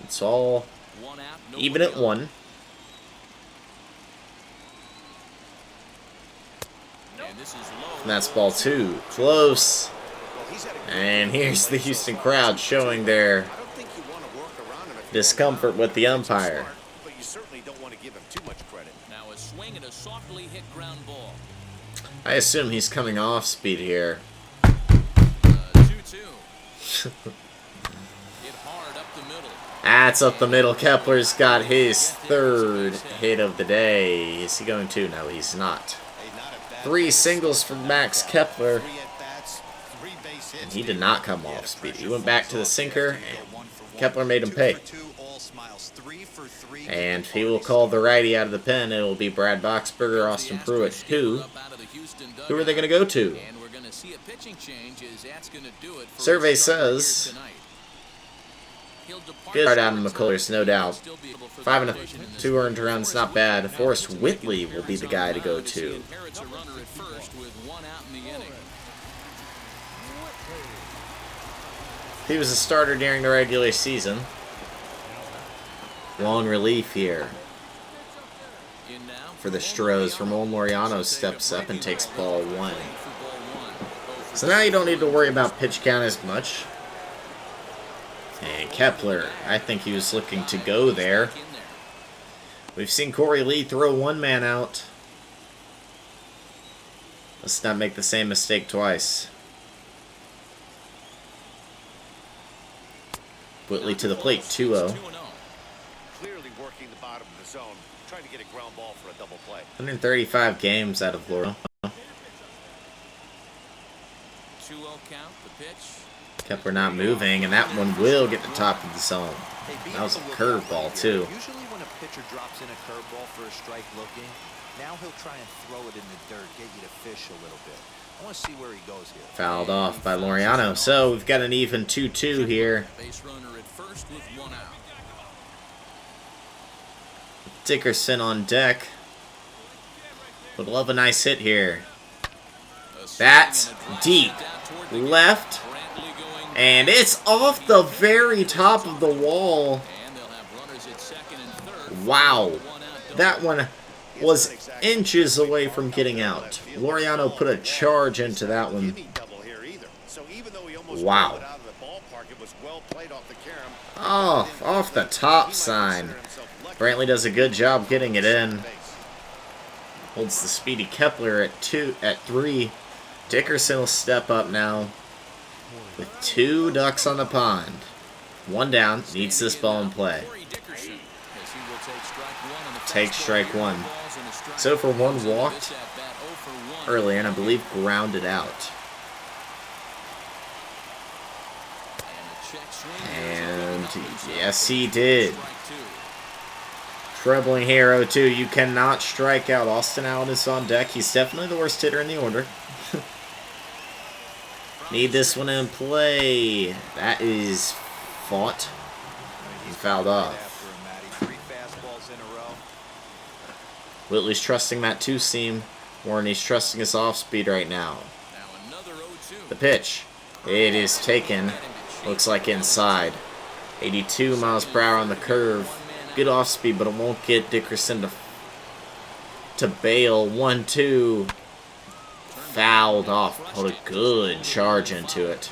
it's all
One out,
even
nobody
at
on.
1.
And this is low.
And that's ball 2. Close.
Well, he's had a good
And here's the Houston crowd showing their
I don't think you want to work around him if
discomfort with the umpire.
smart, but you certainly don't want to give him too much credit.
Now a swing and a softly hit ground ball.
I assume he's coming off speed here.
2-2. Hit hard up the middle.
That's up the middle. Kepler's got his 3rd hit of the day. Is he going to? No, he's not.
Hey, not a bad
3 singles from Max Kepler.
3 at-bats, 3 base hits.
And he did not come off speed. He went back to the sinker, and Kepler made him pay. And he will call the righty out of the pen. It will be Brad Boxberger, Austin Pruitt. Who are they going to go to?
And we're going to see a pitching change as that's going to do it for
Survey
his start here
says
tonight. He'll depart
good start out of
short
McCullers, no doubt.
still be able for
5
the
and
division in this
2 earned runs, not bad. Forrest Whitley will be the guy to go
As he
to.
inherits a runner at first with 1 out in the inning.
He was a starter during the regular season. Long relief here
In now
for the Stros. Ramon Laureano steps up and takes ball 1. So now you don't need to worry about pitch count as much. And Kepler, I think he was looking to go there. We've seen Corey Lee throw 1 man out. Let's not make the same mistake twice. Whitley to the plate, 2-0.
Clearly working the bottom of the zone, trying to get a ground ball for a double play.
135 games out of Florida.
2-0 count, the pitch.
Kepler not moving, and that one will get the top of the zone. That was a curveball, too.
Usually when a pitcher drops in a curveball for a strike looking, now he'll try and throw it in the dirt, get you to fish a little bit. I want to see where he goes here.
Fouled off by Laureano. So we've got an even 2-2 here.
Base runner at first with 1 out.
Dickerson on deck. Would love a nice hit here. That's deep. Left. And it's off the very top of the wall. Wow. That one was inches away from getting out. Laureano put a charge into that one. Wow. Oh, off the top sign. Brantley does a good job getting it in. Holds the speedy Kepler at 3. Dickerson will step up now with 2 ducks on the pond. 1 down, needs this ball in play. Take strike 1. So for 1 walked earlier, and I believe grounded out. And yes, he did. Trebling here, 0-2. You cannot strike out. Austin Allen is on deck. He's definitely the worst hitter in the order. Need this one in play. That is fought. He fouled off. Whitley's trusting that 2-seam. Warren, he's trusting his off-speed right now. The pitch. It is taken. Looks like inside. 82 miles per hour on the curve. Good off-speed, but it won't get Dickerson to bail. 1-2. Fouled off. Put a good charge into it.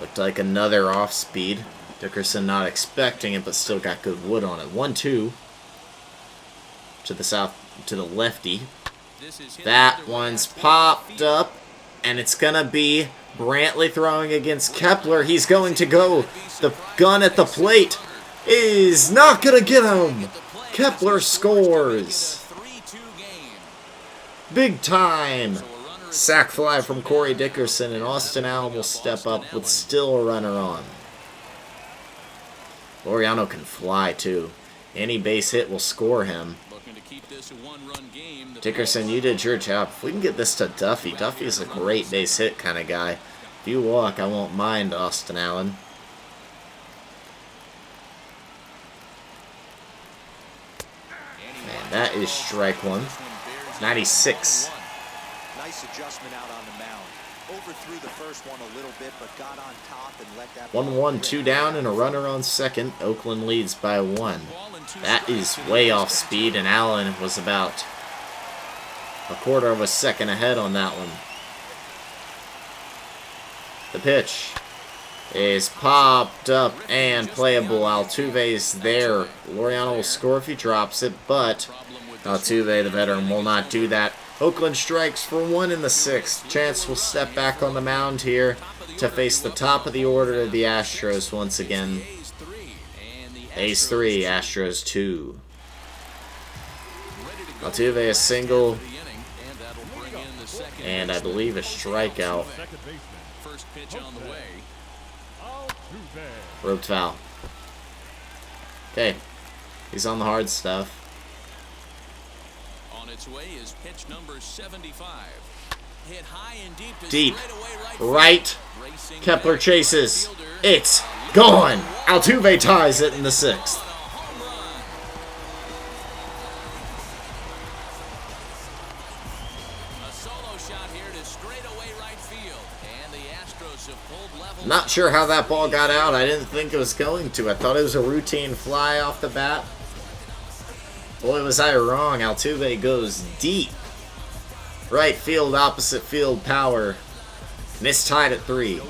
Looked like another off-speed. Dickerson not expecting it, but still got good wood on it. 1-2. To the south, to the lefty. That one's popped up, and it's going to be Brantley throwing against Kepler. He's going to go. The gun at the plate is not going to get him. Kepler scores. Big time. Sac fly from Corey Dickerson, and Austin Allen will step up with still a runner on. Laureano can fly, too. Any base hit will score him. Dickerson, you did your job. If we can get this to Duffy, Duffy is a great base hit kind of guy. If you walk, I won't mind, Austin Allen. And that is strike 1. 96.
Nice adjustment out on the mound. Overthrew the first one a little bit, but got on top and let that
1-1, 2 down, and a runner on second. Oakland leads by 1. That is way off speed, and Allen was about a quarter of a second ahead on that one. The pitch is popped up and playable. Altuve's there. Laureano will score if he drops it, but Altuve, the veteran, will not do that. Oakland strikes for 1 in the 6th. Chance will step back on the mound here to face the top of the order of the Astros once again. Ace 3, Astros 2. Altuve a single, and I believe a strikeout.
First pitch on the way.
Roped foul. Okay, he's on the hard stuff.
On its way is pitch number 75. Hit high and deep to
Deep.
straightaway
Right. Kepler chases. It's gone. Altuve ties it in the 6th.
A solo shot here to straightaway right field. And the Astros have pulled level.
Not sure how that ball got out. I didn't think it was going to. I thought it was a routine fly off the bat. Boy, was I wrong. Altuve goes deep. Right field, opposite field power. And it's tied at 3.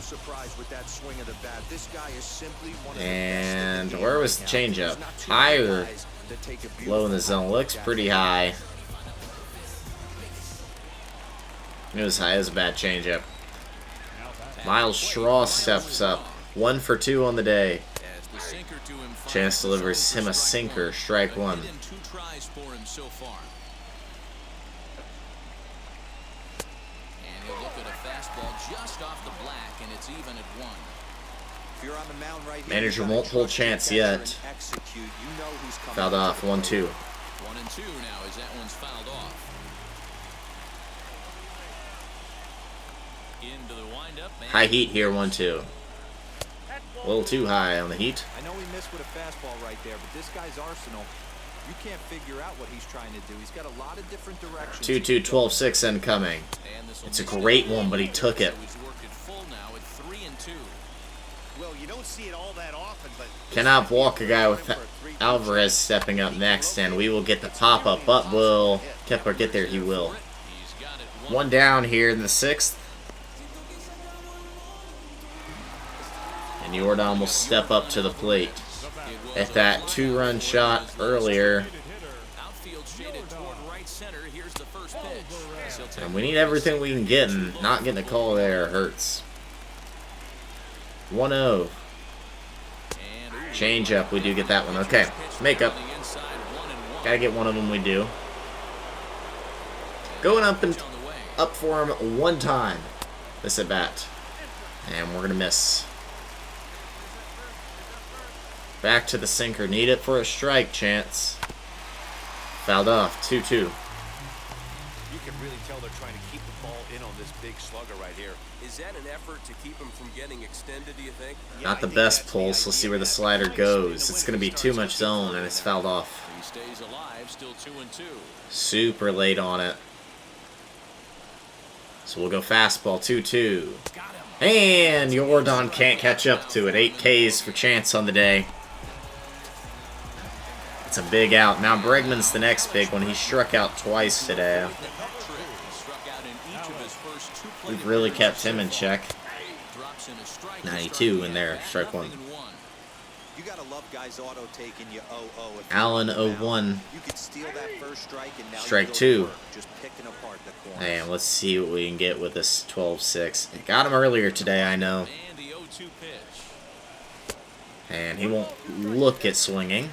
And where was the changeup? High or low in the zone? Looks pretty high. It was high. It was a bad changeup. Miles Straw steps up. 1 for 2 on the day. Chance delivers him a sinker. Strike one.
Two tries for him so far. And he'll look at a fastball just off the black, and it's even at 1.
If you're on the mound right here,
Manager won't pull chance yet. Fouled off. 1-2.
1-2 now as that one's fouled off. Into the windup.
High heat here. 1-2. A little too high on the heat.
I know he missed with a fastball right there, but this guy's arsenal, you can't figure out what he's trying to do. He's got a lot of different directions.
2-2, 12-6 incoming. It's a great one, but he took it.
He's worked it full now at 3-2.
Well, you don't see it all that often, but
Cannot walk a guy with Alvarez stepping up next, and we will get the pop-up, but will Kepler get there? He will.
He's got it.
One down here in the 6th. And Jordan will step up to the plate. At that 2-run shot earlier.
Outfield shaded toward right center. Here's the first pitch.
And we need everything we can get, and not getting a call there hurts. 1-0. Change up. We do get that one. Okay. Makeup. Gotta get one of them we do. Going up and up for him one time. This at bat. And we're gonna miss. Back to the sinker. Need it for a strike chance. Fouled off. 2-2.
you can really tell they're trying to keep the ball in on this big slugger right here.
Is that an effort to keep him from getting extended, do you think?
Not the best pulse. Let's see where the slider goes. It's going to be too much zone, and it's fouled off.
He stays alive, still 2-2.
Super late on it. So we'll go fastball. 2-2. And Jordan can't catch up to it. 8 Ks for Chance on the day. It's a big out. Now Bregman's the next big one. He struck out twice today. We've really kept him in check. 92 in there. Strike one.
You gotta love guys auto taking you 0-0.
Allen 0-1.
You could steal that first strike and now
Strike
you go
two.
to work, just picking apart the corners.
And let's see what we can get with this 12-6. Got him earlier today, I know.
And the 0-2 pitch.
And he won't look at swinging.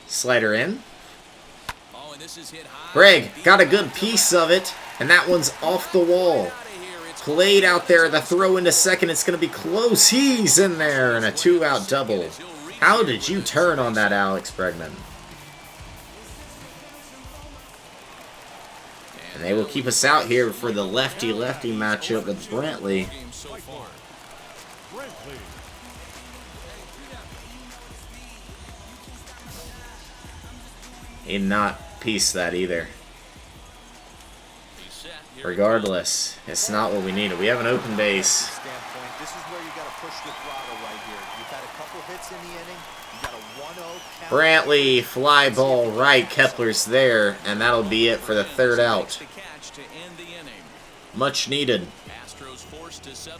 Slider in.
Oh, and this is hit high.
Greg got a good piece of it, and that one's off the wall. Played out there, the throw into second, it's going to be close. He's in there, and a 2-out double. How did you turn on that, Alex Bregman? And they will keep us out here for the lefty-lefty matchup with Brantley. He did not piece that either. Regardless, it's not what we needed. We have an open base.
This is where you gotta push the throttle right here. You've had a couple hits in the inning. You got a 1-0 count.
Brantley, fly ball right. Kepler's there, and that'll be it for the 3rd out. Much needed.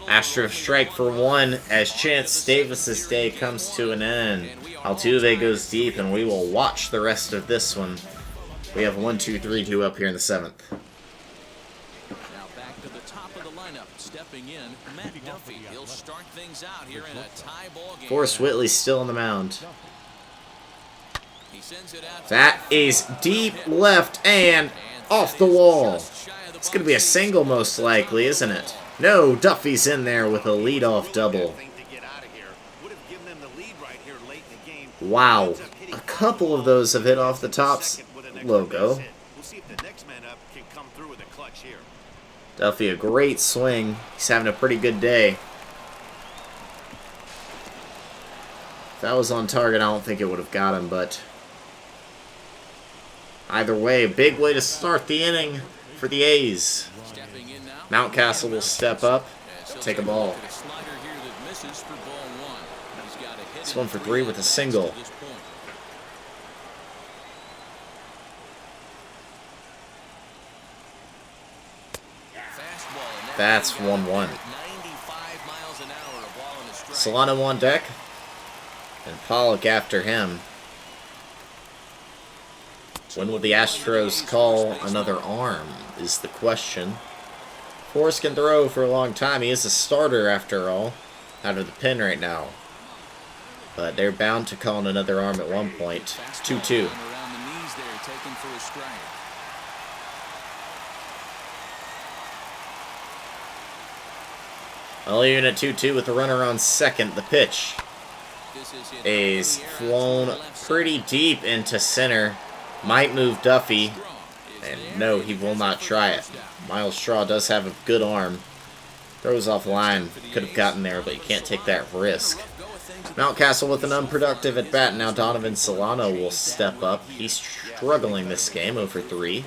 Astros strike for 1 as Chance Davis's day comes to an end. Altuve goes deep, and we will watch the rest of this one. We have 1, 2, 3, 2 up here in the 7th.
Now back to the top of the lineup, stepping in, Matt Duffy. He'll start things out here in a tie ball game.
Forrest Whitley's still on the mound.
He sends it out.
That is deep left and off the wall. It's going to be a single most likely, isn't it? No, Duffy's in there with a leadoff double. Wow. A couple of those have hit off the top's logo. Duffy, a great swing. He's having a pretty good day. If that was on target, I don't think it would have got him, but either way, big way to start the inning for the A's. Mountcastle will step up, take a ball. This 1 for 3 with a single. That's 1-1. Solano on deck, and Pollock after him. When will the Astros call another arm is the question. Forrest can throw for a long time. He is a starter after all, out of the pen right now. But they're bound to call another arm at one point. 2-2. Well, even at 2-2 with the runner on second, the pitch is flown pretty deep into center. Might move Duffy. And no, he will not try it. Miles Straw does have a good arm. Throws off line. Could have gotten there, but you can't take that risk. Mountcastle with an unproductive at bat. Now Donovan Solano will step up. He's struggling this game, 0-for-3.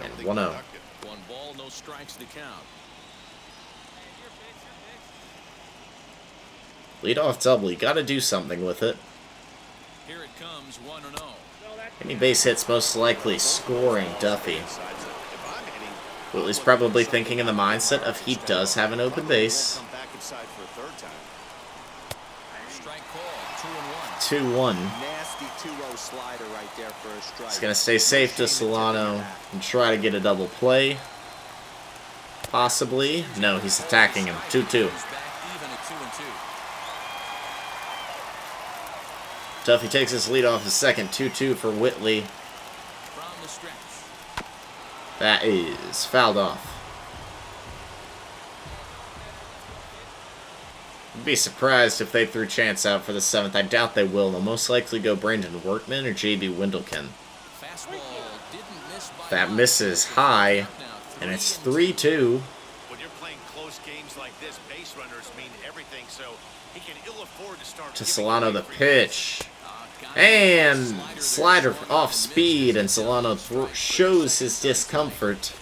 And 1-0.
1 ball, no strikes to count.
Leadoff double. You got to do something with it.
Here it comes, 1-0.
Any base hits, most likely scoring Duffy. Whitley's probably thinking in the mindset of he does have an open base. 2-1. He's going to stay safe to Solano and try to get a double play. Possibly. No, he's attacking him. 2-2. Duffy takes his lead off his second. 2-2 for Whitley. That is fouled off. I'd be surprised if they threw Chance out for the 7th. I doubt they will. They'll most likely go Brandon Workman or J.B. Wendlekin. That misses high, and it's 3-2.
When you're playing close games like this, base runners mean everything, so he can ill afford to start
to Solano the pitch. And slider off speed, and Solano shows his discomfort.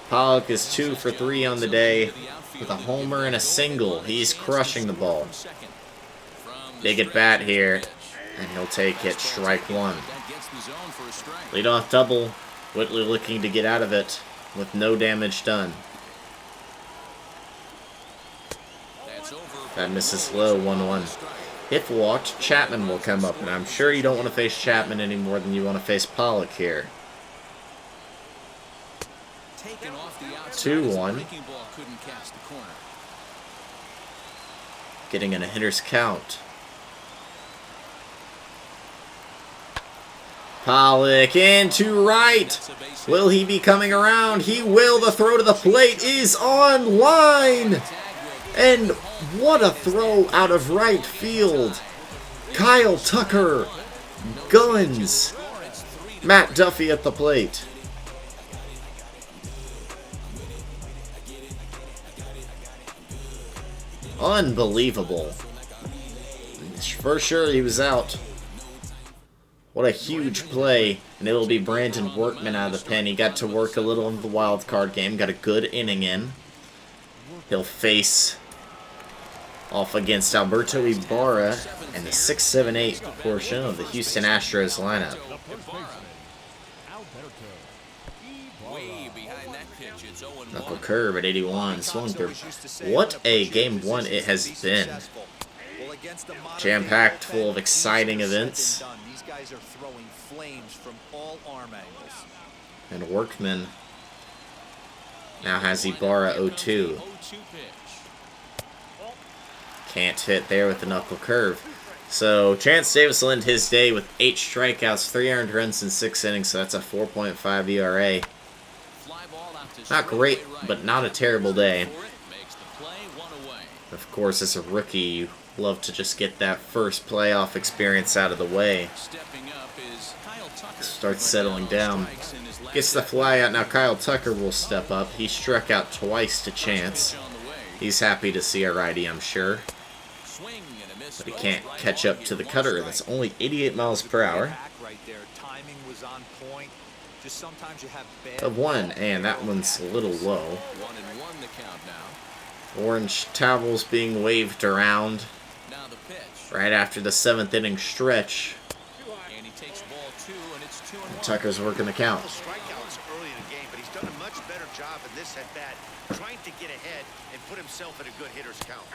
Pollock is 2-for-3 on the day with a homer and a single. He's crushing the ball. Big at bat here, and he'll take it. Strike one. Leadoff double. Whitley looking to get out of it with no damage done. That misses low, 1-1. If walked, Chapman will come up, and I'm sure you don't want to face Chapman any more than you want to face Pollock here. 2-1. Getting in a hitter's count. Pollock into right. Will he be coming around? He will. The throw to the plate is on line. And what a throw out of right field. Kyle Tucker guns Matt Duffy at the plate. Unbelievable. For sure he was out. What a huge play. And it'll be Brandon Workman out of the pen. He got to work a little in the wild card game. Got a good inning in. He'll face off against Alberto Ibarra and the 6-7-8 portion of the Houston Astros lineup. Knuckle curve at 81. Swung through. What a game one it has been. Jam-packed full of exciting events. And Workman now has Ibarra 0-2. Can't hit there with the knuckle curve. So Chance Davis will end his day with 8 strikeouts, 3 earned runs in 6 innings, so that's a 4.5 ERA. Not great, but not a terrible day. Of course, as a rookie, you love to just get that first playoff experience out of the way. Starts settling down. Gets the fly out. Now Kyle Tucker will step up. He struck out twice to Chance. He's happy to see a righty, I'm sure. But he can't catch up to the cutter. That's only 88 miles per hour. Of one, and that one's a little low. Orange towels being waved around right after the 7th inning stretch. And Tucker's working the count.
Strikeouts early in the game, but he's done a much better job in this at bat, trying to get ahead and put himself in a good hitter's count.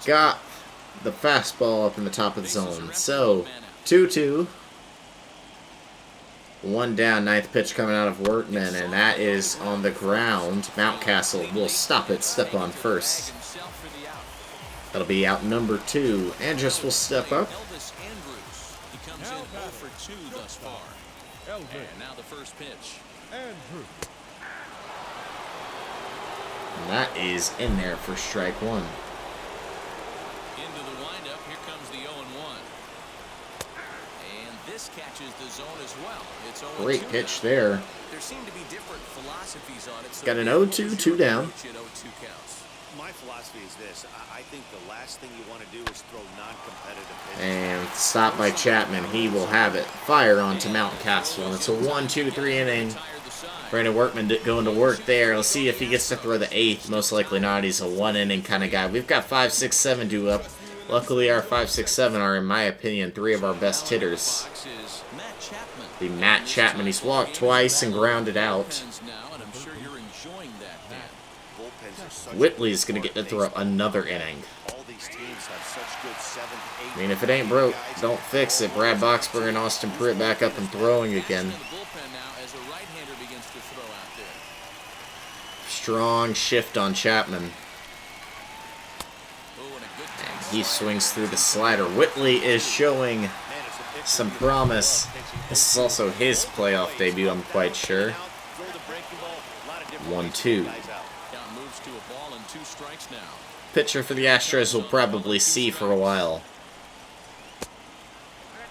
got the fastball up in the top of the zone. So, 2-2. 1 down, ninth pitch coming out of Workman, and that is on the ground. Mountcastle will stop it, step on first. That'll be out number 2. Andrus will step up.
He comes in 0 for 2 thus far. And now the first pitch.
And that is in there for strike 1.
Into the windup, here comes the 0-1. And this catches the zone as well. It's 0-2.
Great pitch there.
There seem to be different philosophies on it. So
got an 0-2, 2 down.
My philosophy is this. I think the last thing you want to do is throw non-competitive pitches.
And stop by Chapman. He will have it. Fire onto Mountcastle. And it's a 1-2-3 inning. Brandon Workman going to work there. Let's see if he gets to throw the 8th. Most likely not. He's a 1-inning kind of guy. We've got 5, 6, 7 due up. Luckily, our 5, 6, 7 are, in my opinion, 3 of our best hitters. The Matt Chapman. He's walked twice and grounded out. Whitley's going to get to throw another inning. I mean, if it ain't broke, don't fix it. Brad Boxberger and Austin Pruitt back up and throwing again. Strong shift on Chapman. And he swings through the slider. Whitley is showing some promise. This is also his playoff debut, I'm quite sure. 1-2. Pitcher for the Astros will probably see for a while.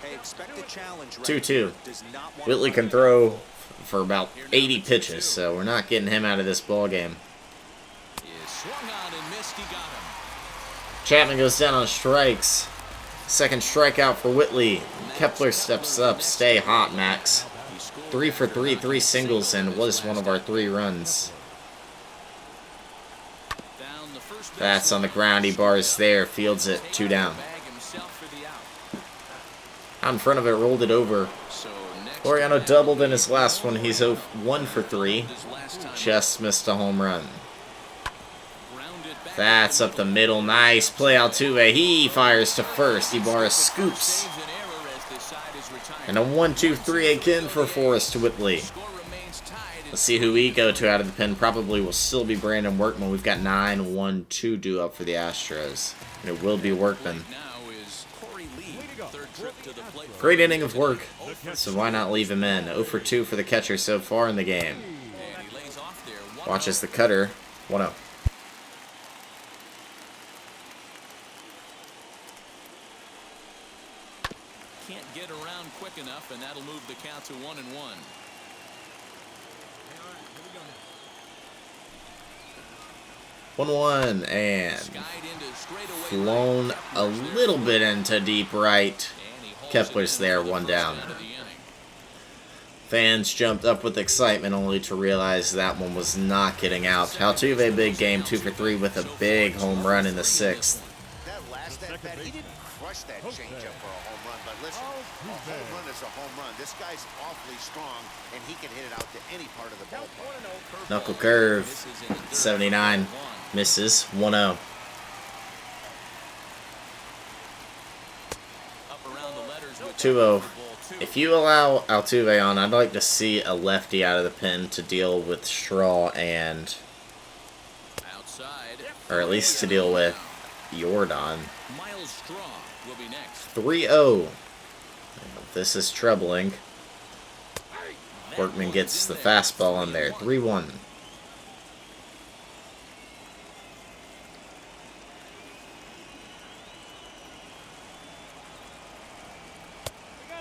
2-2. Whitley can throw for about 80 pitches, so we're not getting him out of this ball game. Chapman goes down on strikes. Second strikeout for Whitley. Kepler steps up. Stay hot, Max. 3 for 3, 3 singles, and was one of our 3 runs. That's on the ground. He bars there. Fields it. 2 down. Out in front of it. Rolled it over. Laureano doubled in his last one. He's 1 for 3. Just missed a home run. That's up the middle. Nice play. Altuve. He fires to first. Ibarra scoops. And a 1-2-3 again for Forrest Whitley. Let's see who we go to out of the pen. Probably will still be Brandon Workman. We've got 9-1-2 due up for the Astros. And it will be Workman. Great inning of work, so why not leave him in? 0 for 2 for the catcher so far in the game. Watches the cutter. 1-0.
Can't get around quick enough, and that'll move the count to 1-1.
1-1 and flown a little bit into deep right. Kepler's there, 1 down. Fans jumped up with excitement only to realize that one was not getting out. Altuve, big game, 2 for 3 with a big home run in the 6th.
That last at bat, he didn't crush that changeup for a home run, but listen, a home run is a home run. This guy's awfully strong, and he can hit it out to any part of the ballpark.
Knuckle curve, 79, misses, 1-0. If you allow Altuve on, I'd like to see a lefty out of the pen to deal with Straw and, or at least to deal with Jordan. 3-0. This is troubling. Workman gets the fastball in there. 3-1.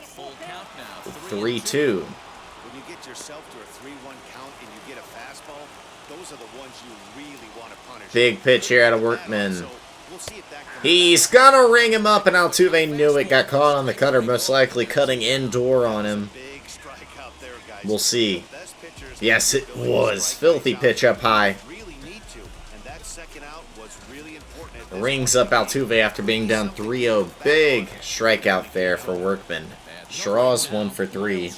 Full count now.
3-2.
When you get yourself to a 3-1 count and you get a fastball, those are the ones you really want to punish.
Big pitch here out of Workman. He's gonna ring him up, and Altuve knew it. Got caught on the cutter, most likely cutting indoor on him. We'll see. Yes, it was. Filthy pitch up high. Rings up Altuve after being down 3-0. Big strikeout there for Workman. Straw's 1 for 3.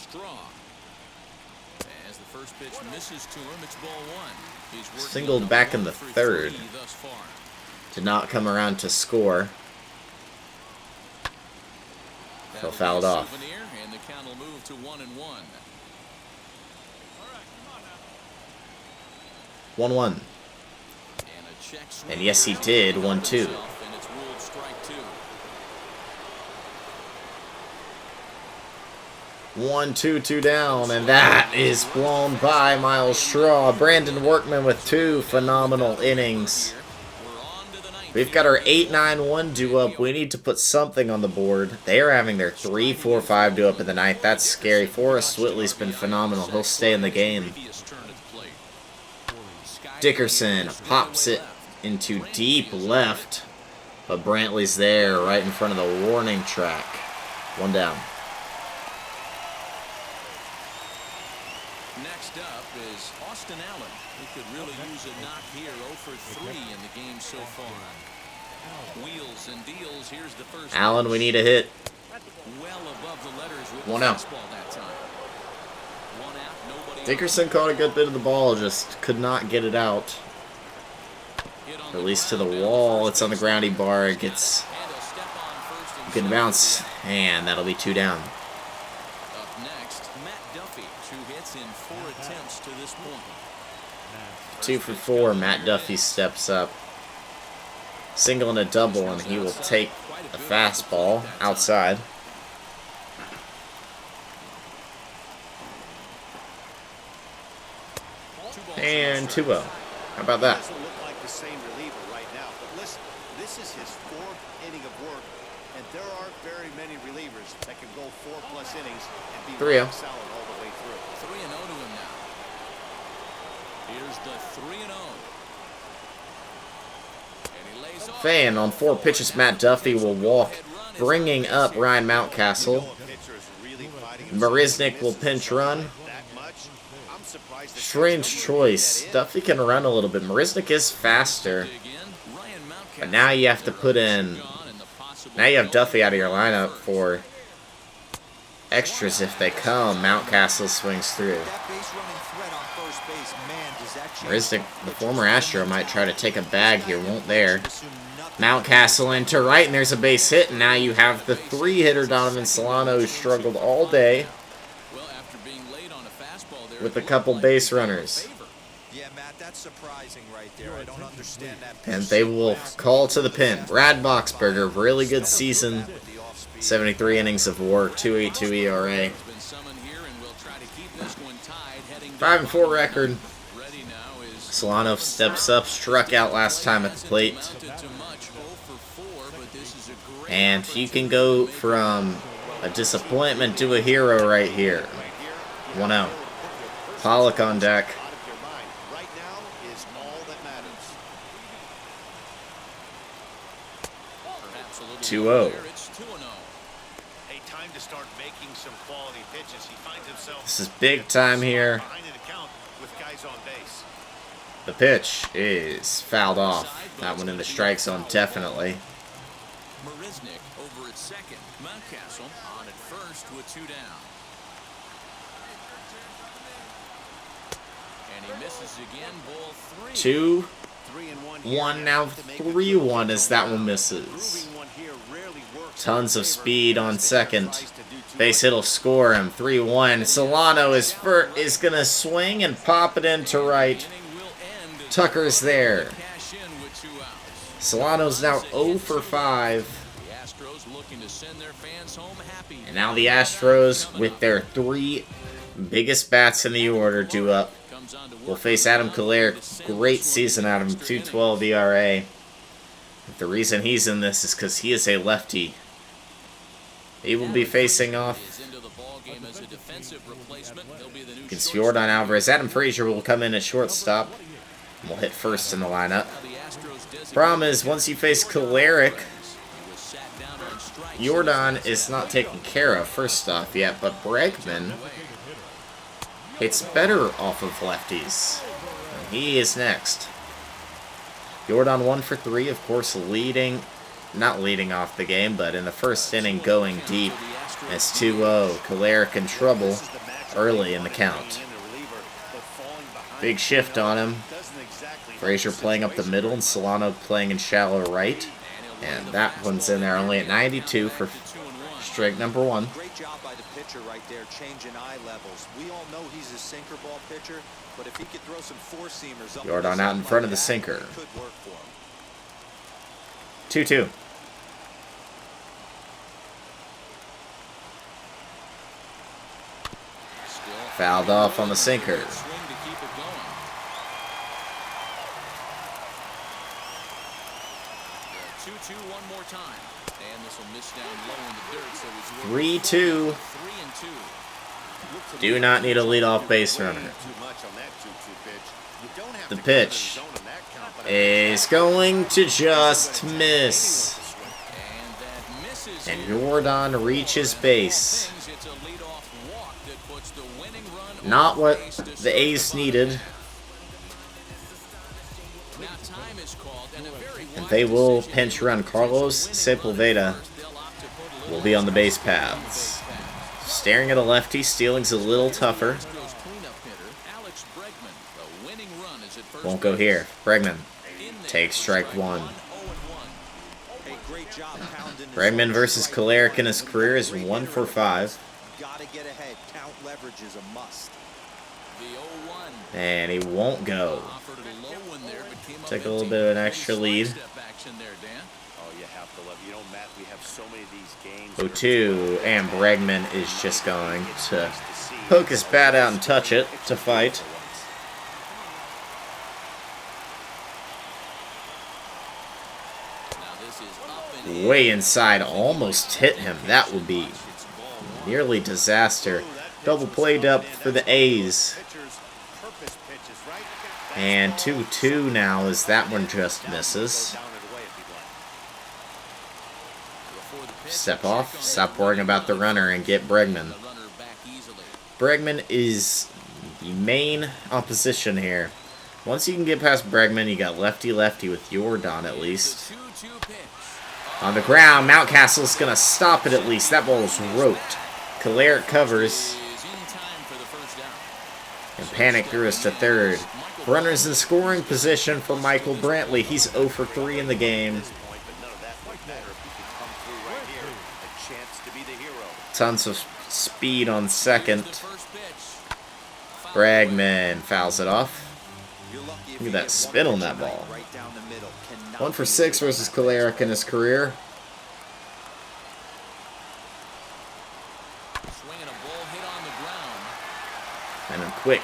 Singled back in the 3rd. Did not come around to score. So fouled off.
And the count will move to 1-1.
1-1. And yes, he did. 1-2. 1-2, 2 down, and that is blown by Miles Straw. Brandon Workman with 2 phenomenal innings. We've got our 8-9-1 due up. We need to put something on the board. They are having their 3-4-5 due up in the ninth. That's scary. Forrest Whitley's been phenomenal. He'll stay in the game. Dickerson pops it into deep left, but Brantley's there right in front of the warning track. 1 down.
Next up is Austin Allen, who could really use a knock here. 0 for 3 in the game so far. Wheels and deals. Here's the first.
Allen, we need a hit.
Well above the letters with
1 out.
that time. 1 out, nobody.
Dickerson caught a good bit of the ball, just could not get it out. Release to the wall. It's on the groundy bar. It gets a good bounce, and that'll be 2 down.
Up next, Matt Duffy. 2 hits in 4 attempts to this point.
2 for 4. Matt Duffy steps up. Single and a double, and he will take a fastball outside. And 2-0. How about that?
Doesn't look like the same reliever right now, but listen, this is his 4th inning of work, and there aren't very many relievers that can go 4+ innings and be
3-0.
solid all the way through.
3-0 to him now. Here's the 3-0.
Fan on 4 pitches. Matt Duffy will walk, bringing up Ryan Mountcastle. Marisnik will pinch run. Strange choice. Duffy can run a little bit. Marisnik is faster. But now you have to put in... Now you have Duffy out of your lineup for extras if they come. Mountcastle swings through. Marisnik, the former Astro, might try to take a bag here. Won't there. Mountcastle into right, and there's a base hit. And now you have the 3-hitter Donovan Solano, who struggled all day with a couple base runners.
Yeah, Matt, that's surprising right there. I don't understand that.
And they will call to the pen. Brad Boxberger, really good season. 73 innings of work, 2.82 ERA. 5-4 record. Solano steps up, struck out last time at the plate. And you can go from a disappointment to a hero right here. 1 out. Pollock on deck. 2-0. This is big time here. The pitch is fouled off. That one in the strike zone, definitely.
Marisnik over at second. Mountcastle on at first with 2 down. And he misses again. Ball 3.
2-1, now 3-1 as that one misses. Tons of speed on second. Base hit will score him. 3-1. Solano is going to swing and pop it into right. Tucker's there. Solano's now 0 for 5. And now the Astros, with their 3 biggest bats in the order, due up. Will face Adam Kolar. Great season out of him, 2.12 ERA. The reason he's in this is because he is a lefty. He will be facing off against Jordan Alvarez. Adam Frazier will come in at shortstop. And will hit first in the lineup. Problem is, once you face Kolarek, Jordan is not taken care of first off yet, but Bregman hits better off of lefties. And he is next. Jordan 1 for 3, of course, not leading off the game, but in the first inning going deep as 2-0. Kolarek in trouble early in the count. Big shift on him. Frazier playing up the middle and Solano playing in shallow right. And that one's in there only at 92 for strike number 1.
Great job by the pitcher right there, changing eye levels. We all know he's a sinker ball pitcher, but if he could throw some four-seamers up,
Jordan out in front of the sinker. 2-2. Fouled off on the sinker.
2-2 one more time. And this will miss down low in the dirt, so it's
3-2.
3-2.
Do not need a leadoff base runner. The pitch is going to just miss. And Jordan reaches base. Not what the A's needed. And they will pinch run. Carlos Sepulveda will be on the base paths. Staring at a lefty, stealing's a little tougher. Won't go here. Bregman takes strike 1. Bregman versus Kolarek in his career is 1 for 5.
Gotta get ahead. Count leverage is a must.
And he won't go. Take a little bit of an extra lead. 0-2, and Bregman is just going to poke his bat out and touch it to fight. Way inside, almost hit him. That would be nearly disaster. Double played up for the A's. And 2-2 now as that one just misses. Step off, stop worrying about the runner, and get Bregman. Bregman is the main opposition here. Once you can get past Bregman, you got lefty-lefty with Jordan at least. On the ground, Mountcastle's going to stop it at least. That ball is roped. Kolarek covers. And Panic threw us to third. Runners in scoring position for Michael Brantley. He's 0 for 3 in the game. Tons of speed on second. Bregman fouls it off. Look at that spin on that ball. 1 for 6 versus Kolarek in his career. And a quick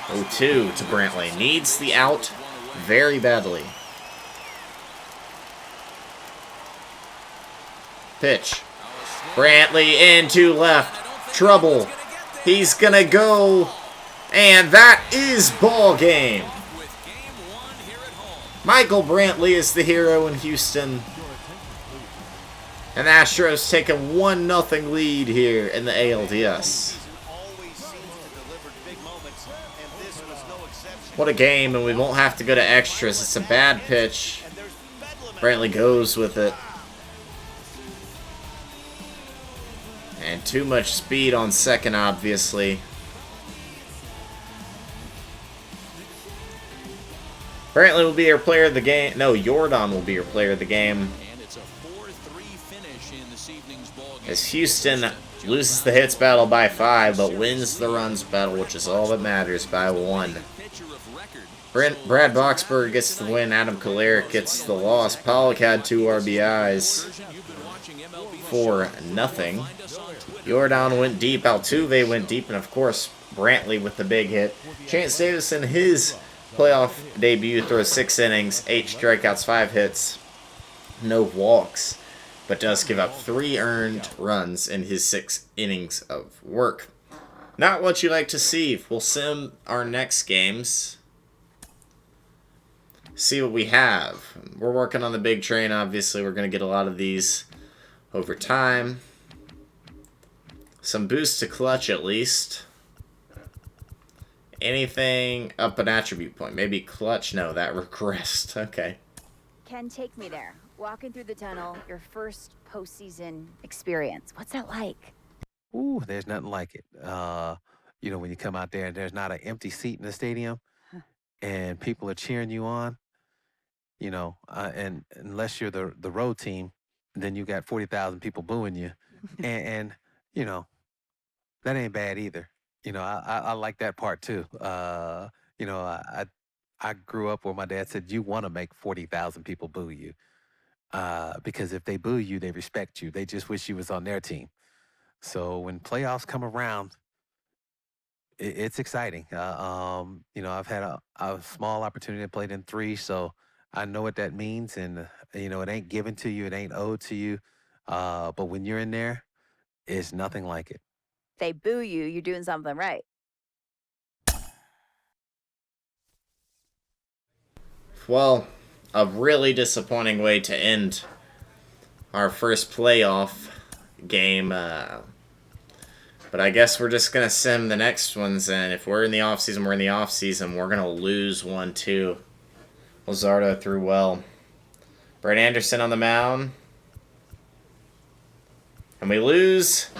0-2 to Brantley. Needs the out very badly. Pitch. Brantley into left. Trouble. He's gonna go. And that is ball game. Michael Brantley is the hero in Houston. And the Astros take a 1-0 lead here in the ALDS. What a game, and we won't have to go to extras. It's a bad pitch. Brantley goes with it. And too much speed on second, obviously. Brantley will be your player of the game. No, Jordan will be your player of the game. As Houston loses the hits battle by 5, but wins the runs battle, which is all that matters, by 1. Brad Boxberg gets the win. Adam Kolarek gets the loss. Pollock had 2 RBIs for nothing. Jordan went deep. Altuve went deep. And, of course, Brantley with the big hit. Chance Davis in his playoff debut throws 6 innings, 8 strikeouts, 5 hits, no walks, but does give up 3 earned runs in his 6 innings of work. Not what you like to see. We'll sim our next games. See what we have. We're working on the big train, obviously. We're going to get a lot of these over time. Some boost to clutch, at least. Anything up an attribute point? Maybe clutch? No, that regressed. Okay.
Ken, take me there. Walking through the tunnel, your first postseason experience. What's that like?
Ooh, there's nothing like it. You know, when you come out there and there's not an empty seat in the stadium, and people are cheering you on, and unless you're the road team, then you got 40,000 people booing you, and that ain't bad either. I like that part too. I grew up where my dad said you want to make 40,000 people boo you, because if they boo you, they respect you. They just wish you was on their team. So when playoffs come around, it's exciting. I've had a small opportunity to play in 3, so I know what that means. And it ain't given to you, it ain't owed to you. But when you're in there, it's nothing like it.
They boo you, you're doing something right.
Well, a really disappointing way to end our first playoff game. But I guess we're just going to sim the next ones, and if we're in the offseason, we're in the offseason. We're going to lose 1-2. Luzardo threw well. Brett Anderson on the mound. And we lose.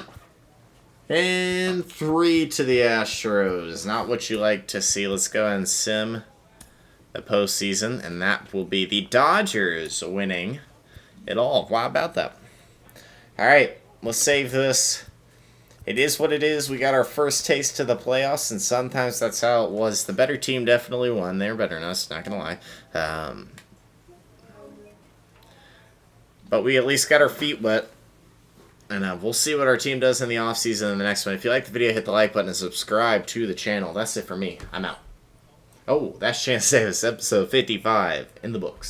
And 3 to the Astros. Not what you like to see. Let's go ahead and sim the postseason, and that will be the Dodgers winning it all. Wow, about that. All right, let's save this. It is what it is. We got our first taste to the playoffs, and sometimes that's how it was. The better team definitely won. They were better than us, not going to lie. But we at least got our feet wet. And we'll see what our team does in the offseason in the next one. If you like the video, hit the like button and subscribe to the channel. That's it for me. I'm out. Oh, that's Chance Davis, episode 55 in the books.